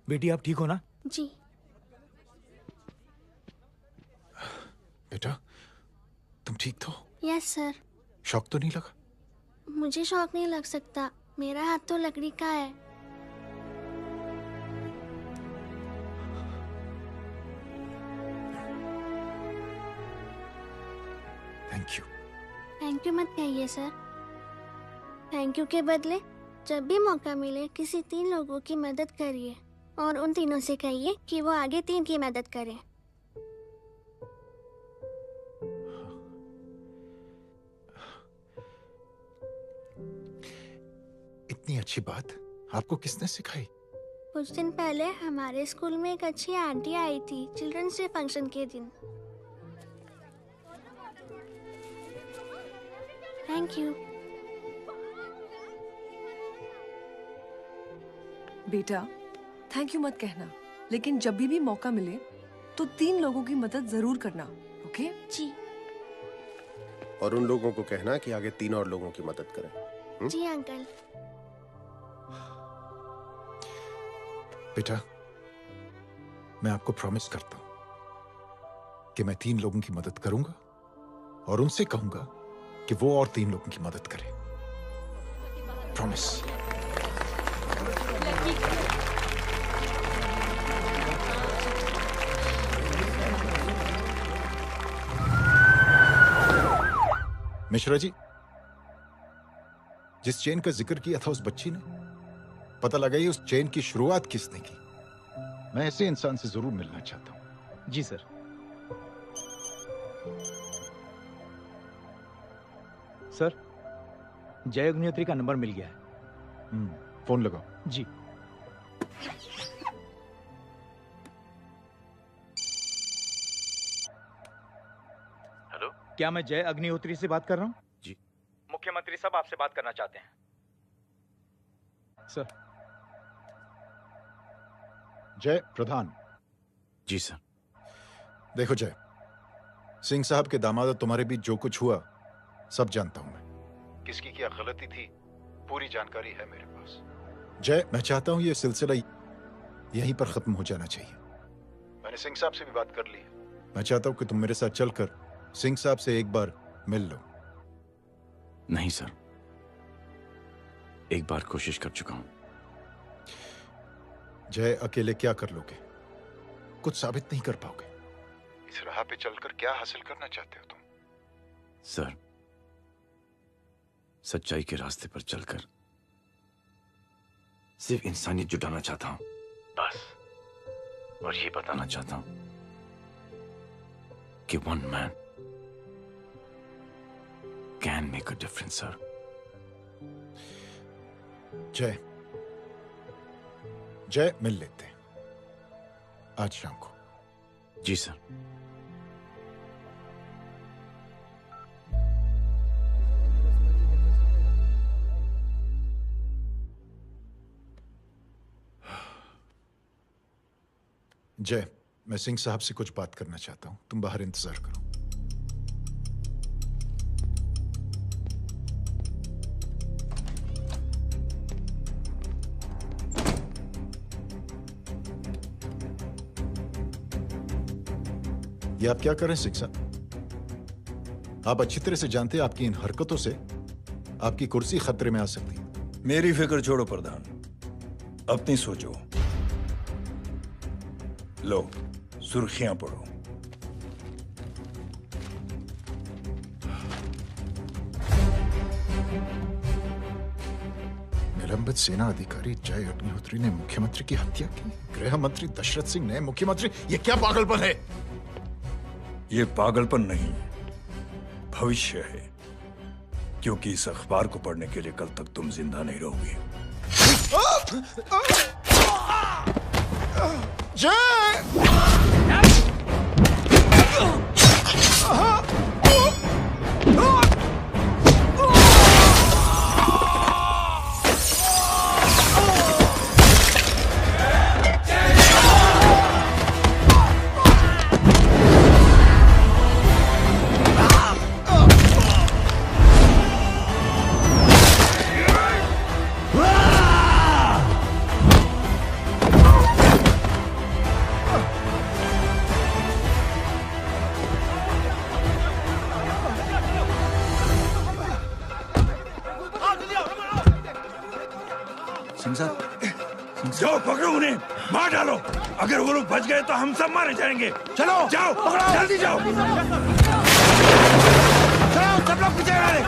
बेटी, आप ठीक हो ना? जी। बेटा, तुम ठीक तो? Yes sir. शॉक तो नहीं लगा? मुझे शौक नहीं लग सकता, मेरा हाथ तो लकड़ी का है। Thank you. थैंक यू मत कहिए सर। थैंक यू के बदले जब भी मौका मिले किसी 3 लोगों की मदद करिए और उन तीनों से कहिए कि वो आगे 3 की मदद करें। इतनी अच्छी बात आपको किसने सिखाई? कुछ दिन पहले हमारे स्कूल में एक अच्छी आंटी आई थी चिल्ड्रंस डे फंक्शन के दिन। Thank you. बेटा, थैंक यू मत कहना, लेकिन जब भी मौका मिले तो 3 लोगों की मदद जरूर करना, ओके? जी। और उन लोगों को कहना कि आगे 3 और लोगों की मदद करें। जी अंकल। बेटा, मैं आपको प्रॉमिस करता हूं कि मैं 3 लोगों की मदद करूंगा और उनसे कहूंगा कि वो और 3 लोगों की मदद करें। प्रॉमिस। मिश्रा जी, जिस चेन का जिक्र किया था उस बच्ची ने, पता लगाइए उस चेन की शुरुआत किसने की। मैं ऐसे इंसान से जरूर मिलना चाहता हूं। जी सर। सर, जय अग्निहोत्री का नंबर मिल गया है। फोन लगाओ। जी। हेलो, क्या मैं जय अग्निहोत्री से बात कर रहा हूँ? जी। मुख्यमंत्री साहब आपसे बात करना चाहते हैं। सर। जय प्रधान। जी सर। देखो जय, सिंह साहब के दामाद और तुम्हारे बीच जो कुछ हुआ सब जानता हूं मैं। किसकी क्या गलती थी पूरी जानकारी है मेरे पास। जय, मैं चाहता हूं ये सिलसिला यहीं पर खत्म हो जाना चाहिए। मैंने सिंह साहब से भी बात कर ली है। मैं चाहता हूं कि तुम मेरे साथ चलकर सिंह साहब से एक बार मिल लो। नहीं सर, एक बार कोशिश कर चुका हूं। जय, अकेले क्या कर लोगे? कुछ साबित नहीं कर पाओगे। इस राह पे चलकर क्या हासिल करना चाहते हो तुम? सर, सच्चाई के रास्ते पर चलकर सिर्फ इंसानियत जुटाना चाहता हूं, बस। और ये बताना चाहता हूं कि one man can make a difference sir. जय, जय, मिल लेते हैं आज शाम को। जी सर। जय, मैं सिंह साहब से कुछ बात करना चाहता हूं, तुम बाहर इंतजार करो। ये आप क्या कर रहे हैं सिंह साहब? आप अच्छी तरह से जानते हैं आपकी इन हरकतों से आपकी कुर्सी खतरे में आ सकती है। मेरी फिक्र छोड़ो प्रधान, अपनी सोचो। लो, सुर्खियां पढ़ो। निलंबित सेना अधिकारी जय अग्निहोत्री ने मुख्यमंत्री की हत्या की। गृह मंत्री दशरथ सिंह ने मुख्यमंत्री, ये क्या पागलपन है? ये पागलपन नहीं, भविष्य है, क्योंकि इस अखबार को पढ़ने के लिए कल तक तुम जिंदा नहीं रहोगे। जाओ पकड़ो उन्हें, मार डालो। अगर वो लोग बच गए तो हम सब मारे जाएंगे। चलो जाओ, पकड़ो, जल्दी जाओ। चलो सब लोग पीछे आ रहे।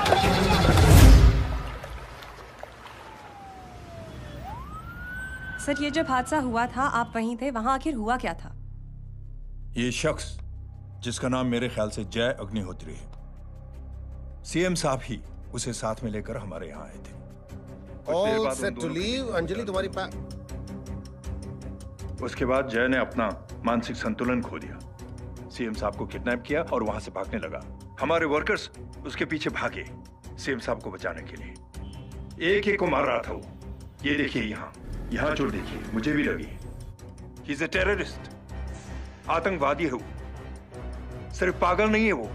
सर, ये जब हादसा हुआ था आप वहीं थे, वहां आखिर हुआ क्या था? ये शख्स जिसका नाम मेरे ख्याल से जय अग्निहोत्री है, सीएम साहब ही उसे साथ में लेकर हमारे यहाँ आए थे। All set to leave. Anjali तुम्हारी उसके बाद जय ने अपना मानसिक संतुलन खो दिया, सीएम साहब को किडनैप किया और वहां से भागने लगा। हमारे वर्कर्स उसके पीछे भागे सीएम साहब को बचाने के लिए। एक एक को मार रहा था वो। ये देखिए यहाँ चोट देखिए, मुझे भी लगी। ही इज अ टेररिस्ट, आतंकवादी है वो, सिर्फ पागल नहीं है वो।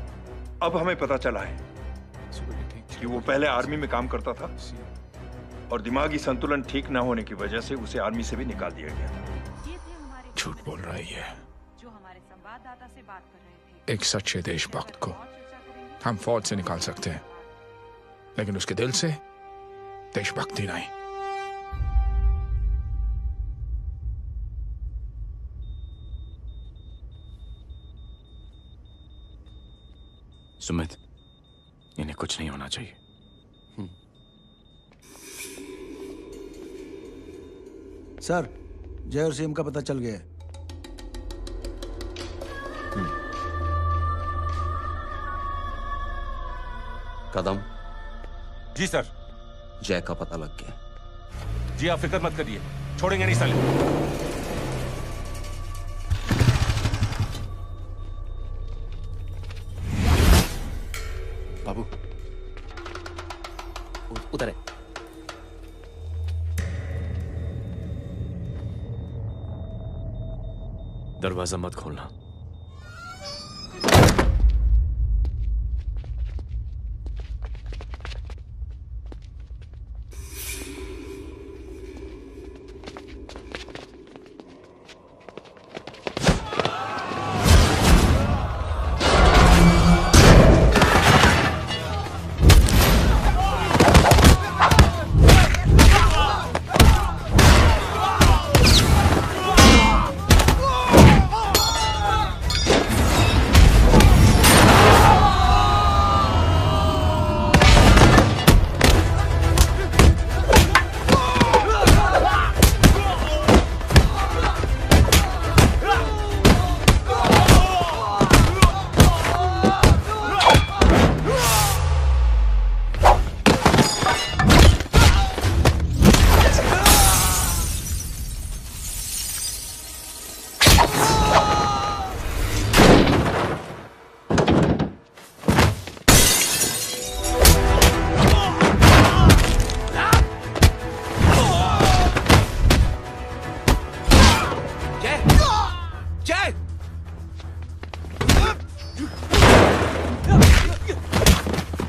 अब हमें पता चला है कि वो पहले आर्मी में काम करता था और दिमागी संतुलन ठीक ना होने की वजह से उसे आर्मी से भी निकाल दिया गया। झूठ बोल रही है। जो हमारे संवाददाता से बात कर रहे थे। एक सच्चे देशभक्त को हम फौज से निकाल सकते हैं, लेकिन उसके दिल से देशभक्ति नहीं। सुमित, इन्हें कुछ नहीं होना चाहिए। सर, जय और सीएम का पता चल गया है। कदम। जी सर। जय का पता लग गया। जी आप फिक्र मत करिए, छोड़ेंगे नहीं साले। बाबू उधर है। दरवाजा मत खोलना।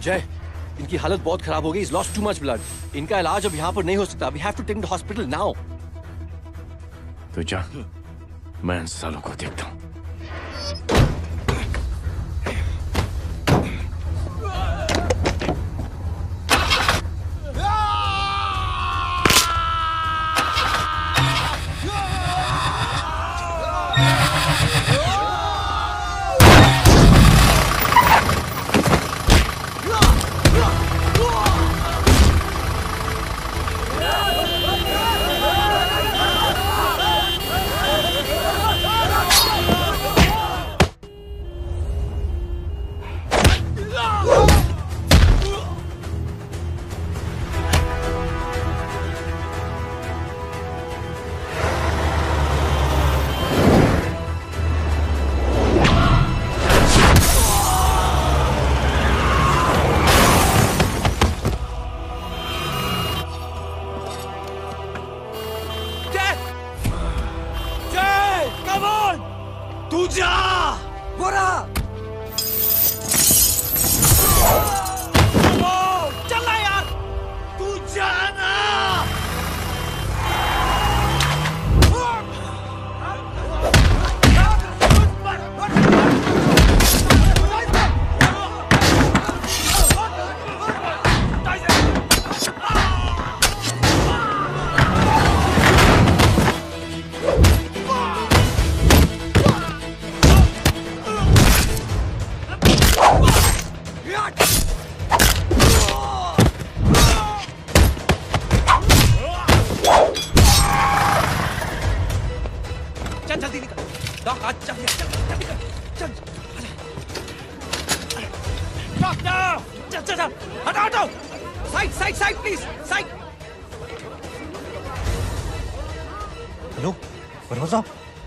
जय, इनकी हालत बहुत खराब हो गई। He's lost too much blood. इनका इलाज अब यहाँ पर नहीं हो सकता। We have to take him to hospital now. तो जा, मैं इन सालों को देखता हूँ।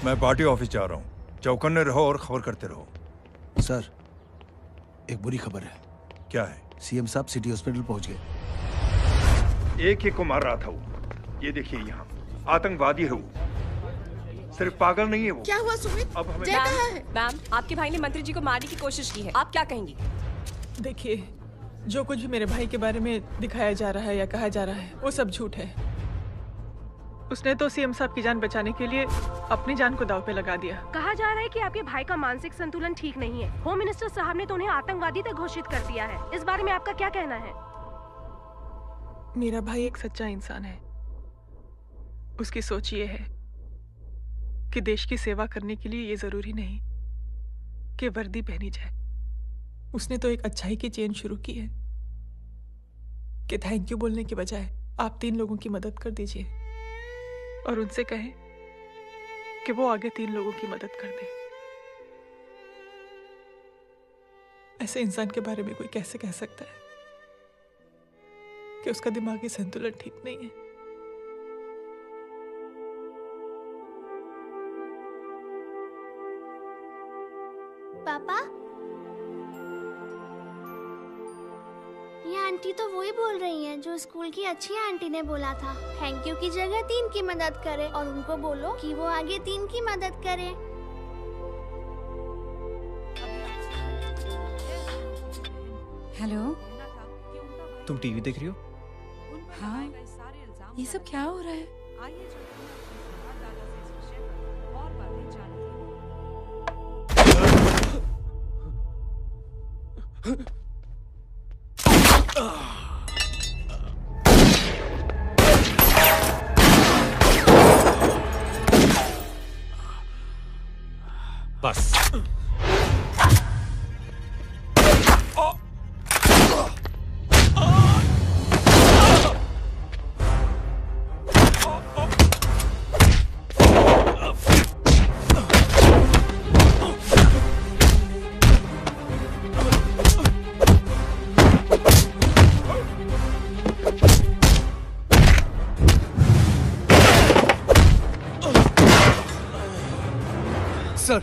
मैं पार्टी ऑफिस जा रहा हूँ। चौकन्ने रहो और खबर करते रहो। सर, एक बुरी खबर है। क्या है? सीएम साहब सिटी हॉस्पिटल पहुंच गए। एक ही को मार रहा था वो। ये देखिए यहाँ आतंकवादी है वो। सिर्फ पागल नहीं है वो। क्या हुआ सुमित? अब हमें जय कहाँ है? मैम, आपके भाई ने मंत्री जी को मारने की कोशिश की है। आप क्या कहेंगी? देखिए, जो कुछ भी मेरे भाई के बारे में दिखाया जा रहा है या कहा जा रहा है वो सब झूठ है। उसने तो सीएम साहब की जान बचाने के लिए अपनी जान को दांव पे लगा दिया। कहा जा रहा है कि आपके भाई का मानसिक संतुलन ठीक नहीं है। होम मिनिस्टर साहब ने तो उन्हें आतंकवादी तक घोषित कर दिया है। इस बारे में आपका क्या कहना है? मेरा भाई एक सच्चा इंसान है। उसकी सोच ये है कि देश की सेवा करने के लिए ये जरूरी नहीं कि वर्दी पहनी जाए। उसने तो एक अच्छाई की चेन शुरू की है कि थैंक यू बोलने के बजाय आप 3 लोगों की मदद कर दीजिए और उनसे कहें कि वो आगे 3 लोगों की मदद कर दे। ऐसे इंसान के बारे में कोई कैसे कह सकता है कि उसका दिमागी संतुलन ठीक नहीं है? पापा, ये आंटी तो वही बोल रही हैं जो स्कूल की अच्छी आंटी ने बोला था, थैंक यू की जगह 3 की मदद करे, और उनको बोलो कि वो आगे 3 की मदद करे। हेलो, तुम टीवी देख रही हो? हाँ, ये सब क्या हो रहा है? बस। सर,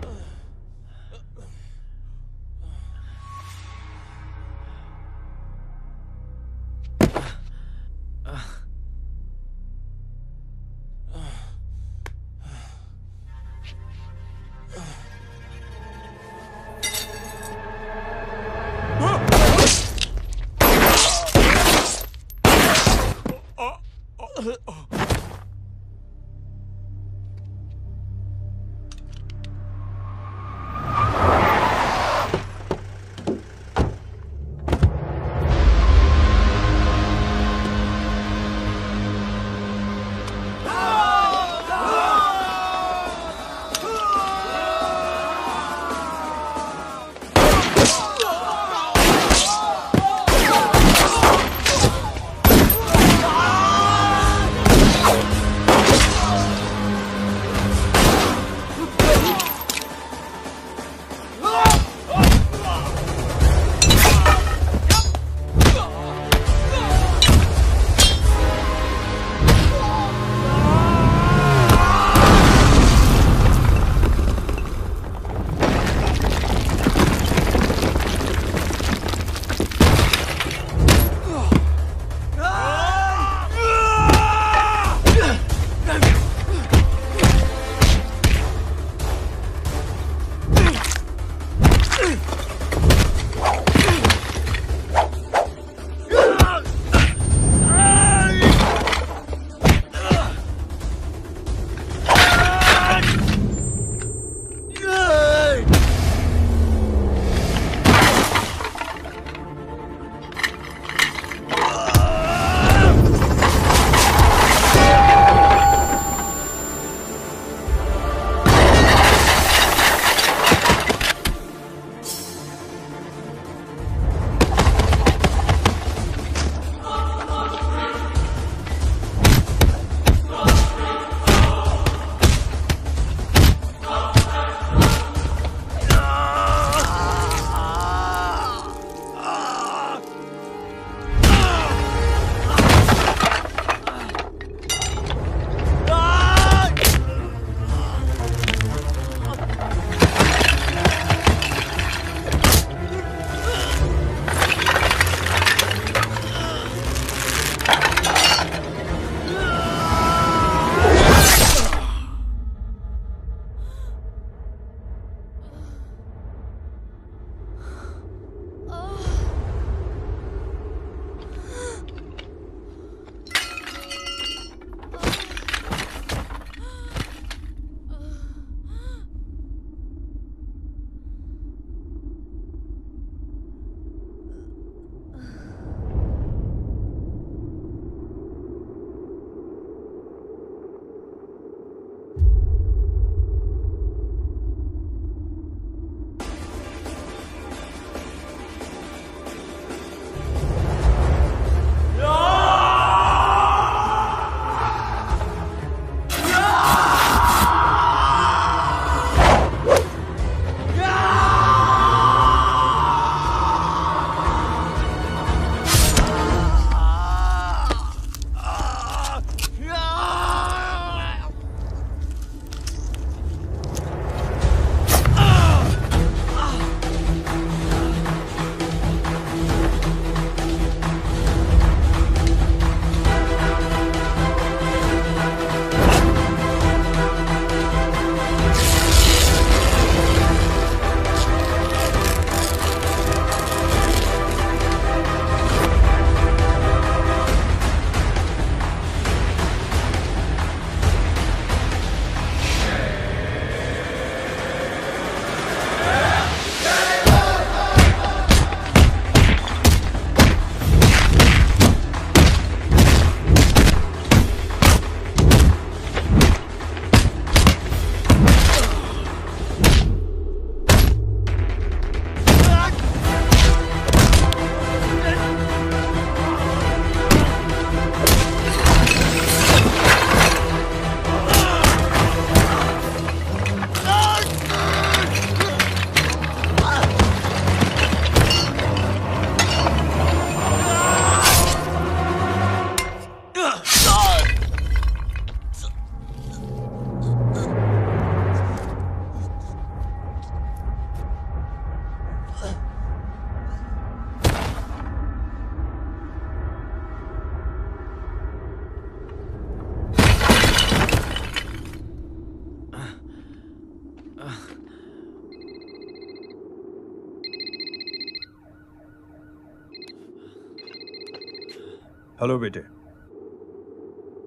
हेलो बेटे।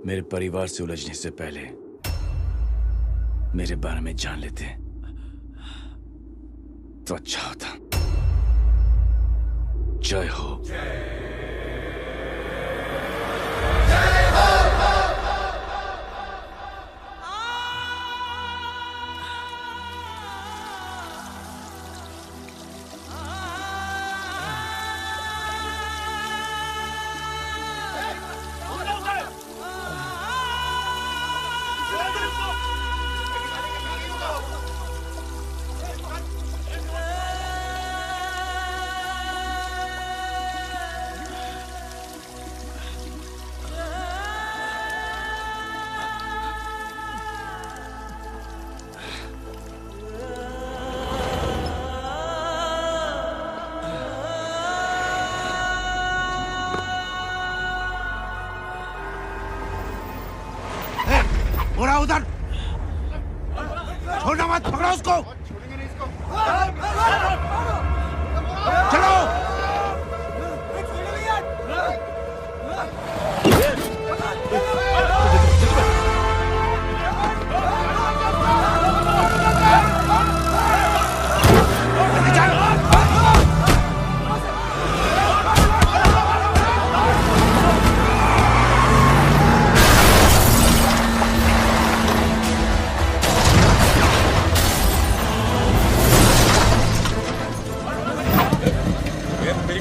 मेरे परिवार से उलझने से पहले मेरे बारे में जान लेते तो अच्छा होता। जय हो। बुरा उधर छोड़ना मत, पकड़ो उसको। चलो।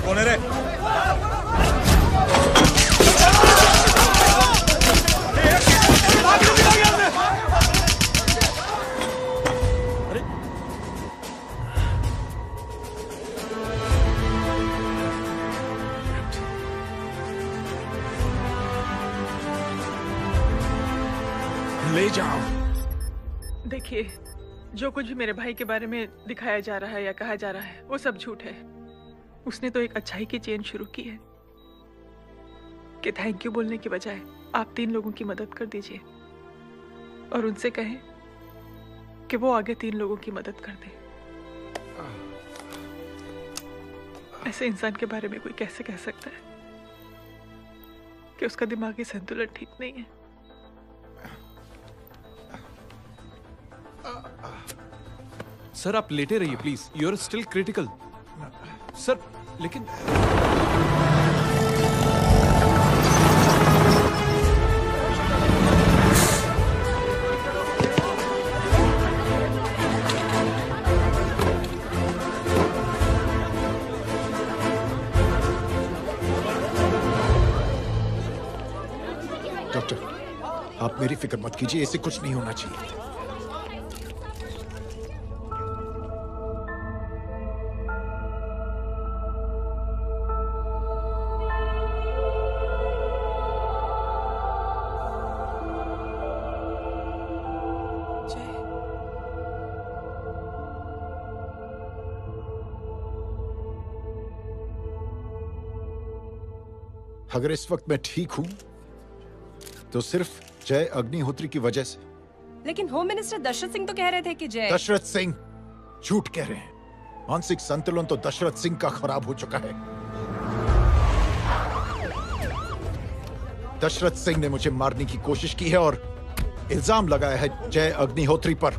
कौन है रे? ले जाओ। देखिए, जो कुछ भी मेरे भाई के बारे में दिखाया जा रहा है या कहा जा रहा है वो सब झूठ है। उसने तो एक अच्छाई की चेन शुरू की है कि थैंक यू बोलने की बजाय आप 3 लोगों की मदद कर दीजिए और उनसे कहें कि वो आगे 3 लोगों की मदद कर दे। ऐसे इंसान के बारे में कोई कैसे कह सकता है कि उसका दिमागी संतुलन ठीक नहीं है? सर आप लेटे रहिए please, you are still critical. Sir लेकिन डॉक्टर, आप मेरी फिक्र मत कीजिए, इससे कुछ नहीं होना चाहिए। अगर इस वक्त मैं ठीक हूं तो सिर्फ जय अग्निहोत्री की वजह से। लेकिन होम मिनिस्टर दशरथ सिंह तो कह रहे थे कि जय। दशरथ सिंह झूठ कह रहे हैं। मानसिक संतुलन तो दशरथ सिंह का खराब हो चुका है। दशरथ सिंह ने मुझे मारने की कोशिश की है और इल्जाम लगाया है जय अग्निहोत्री पर।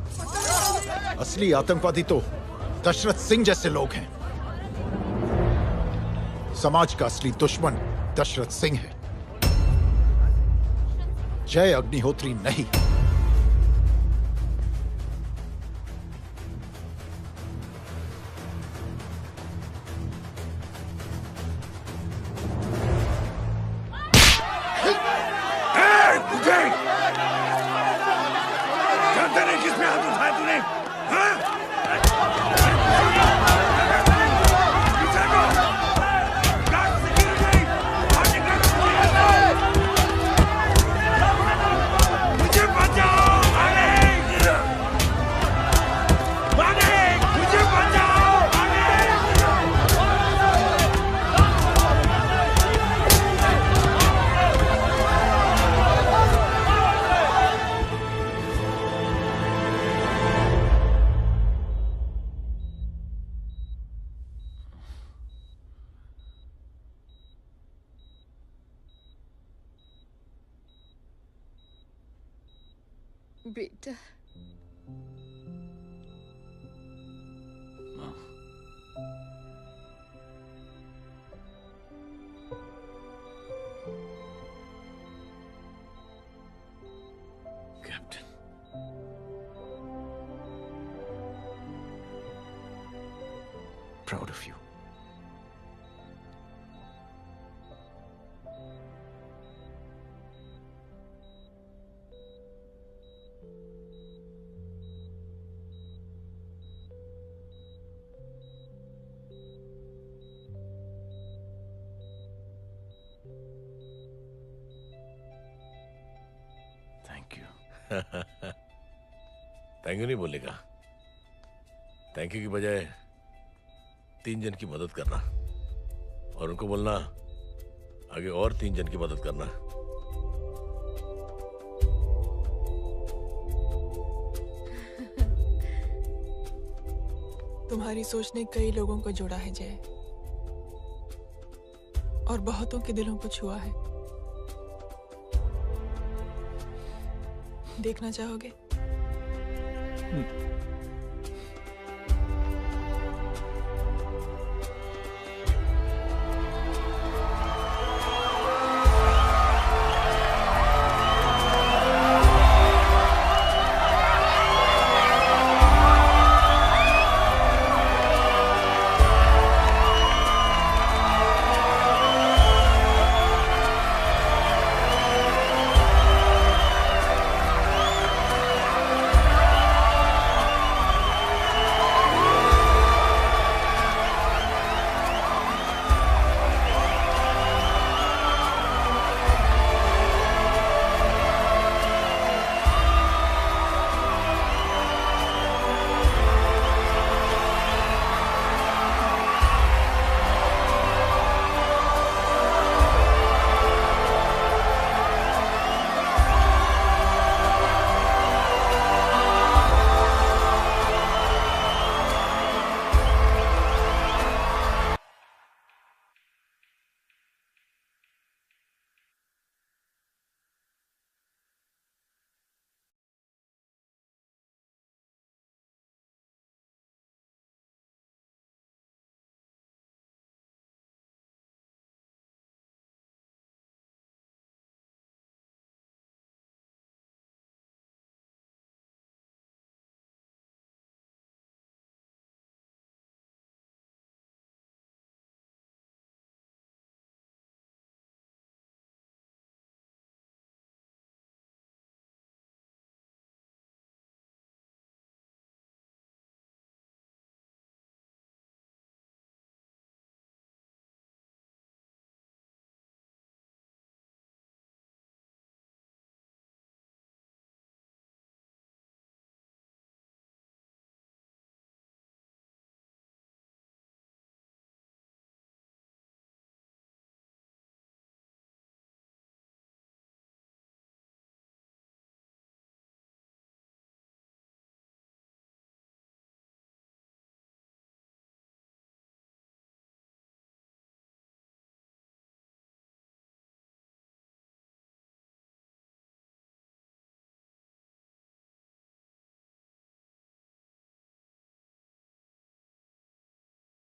असली आतंकवादी तो दशरथ सिंह जैसे लोग हैं। समाज का असली दुश्मन दशरथ सिंह है, जय अग्निहोत्री नहीं। जानते नहीं किस पे हाथ उठाया तूने? हाँ? मुझे बेटा Proud of you. Thank you. Thank you नहीं बोलेगा, थैंक यू की बजाय 3 जन की मदद करना और उनको बोलना आगे और 3 जन की मदद करना। तुम्हारी सोच ने कई लोगों को जोड़ा है जय, और बहुतों के दिलों को छुआ है। देखना चाहोगे?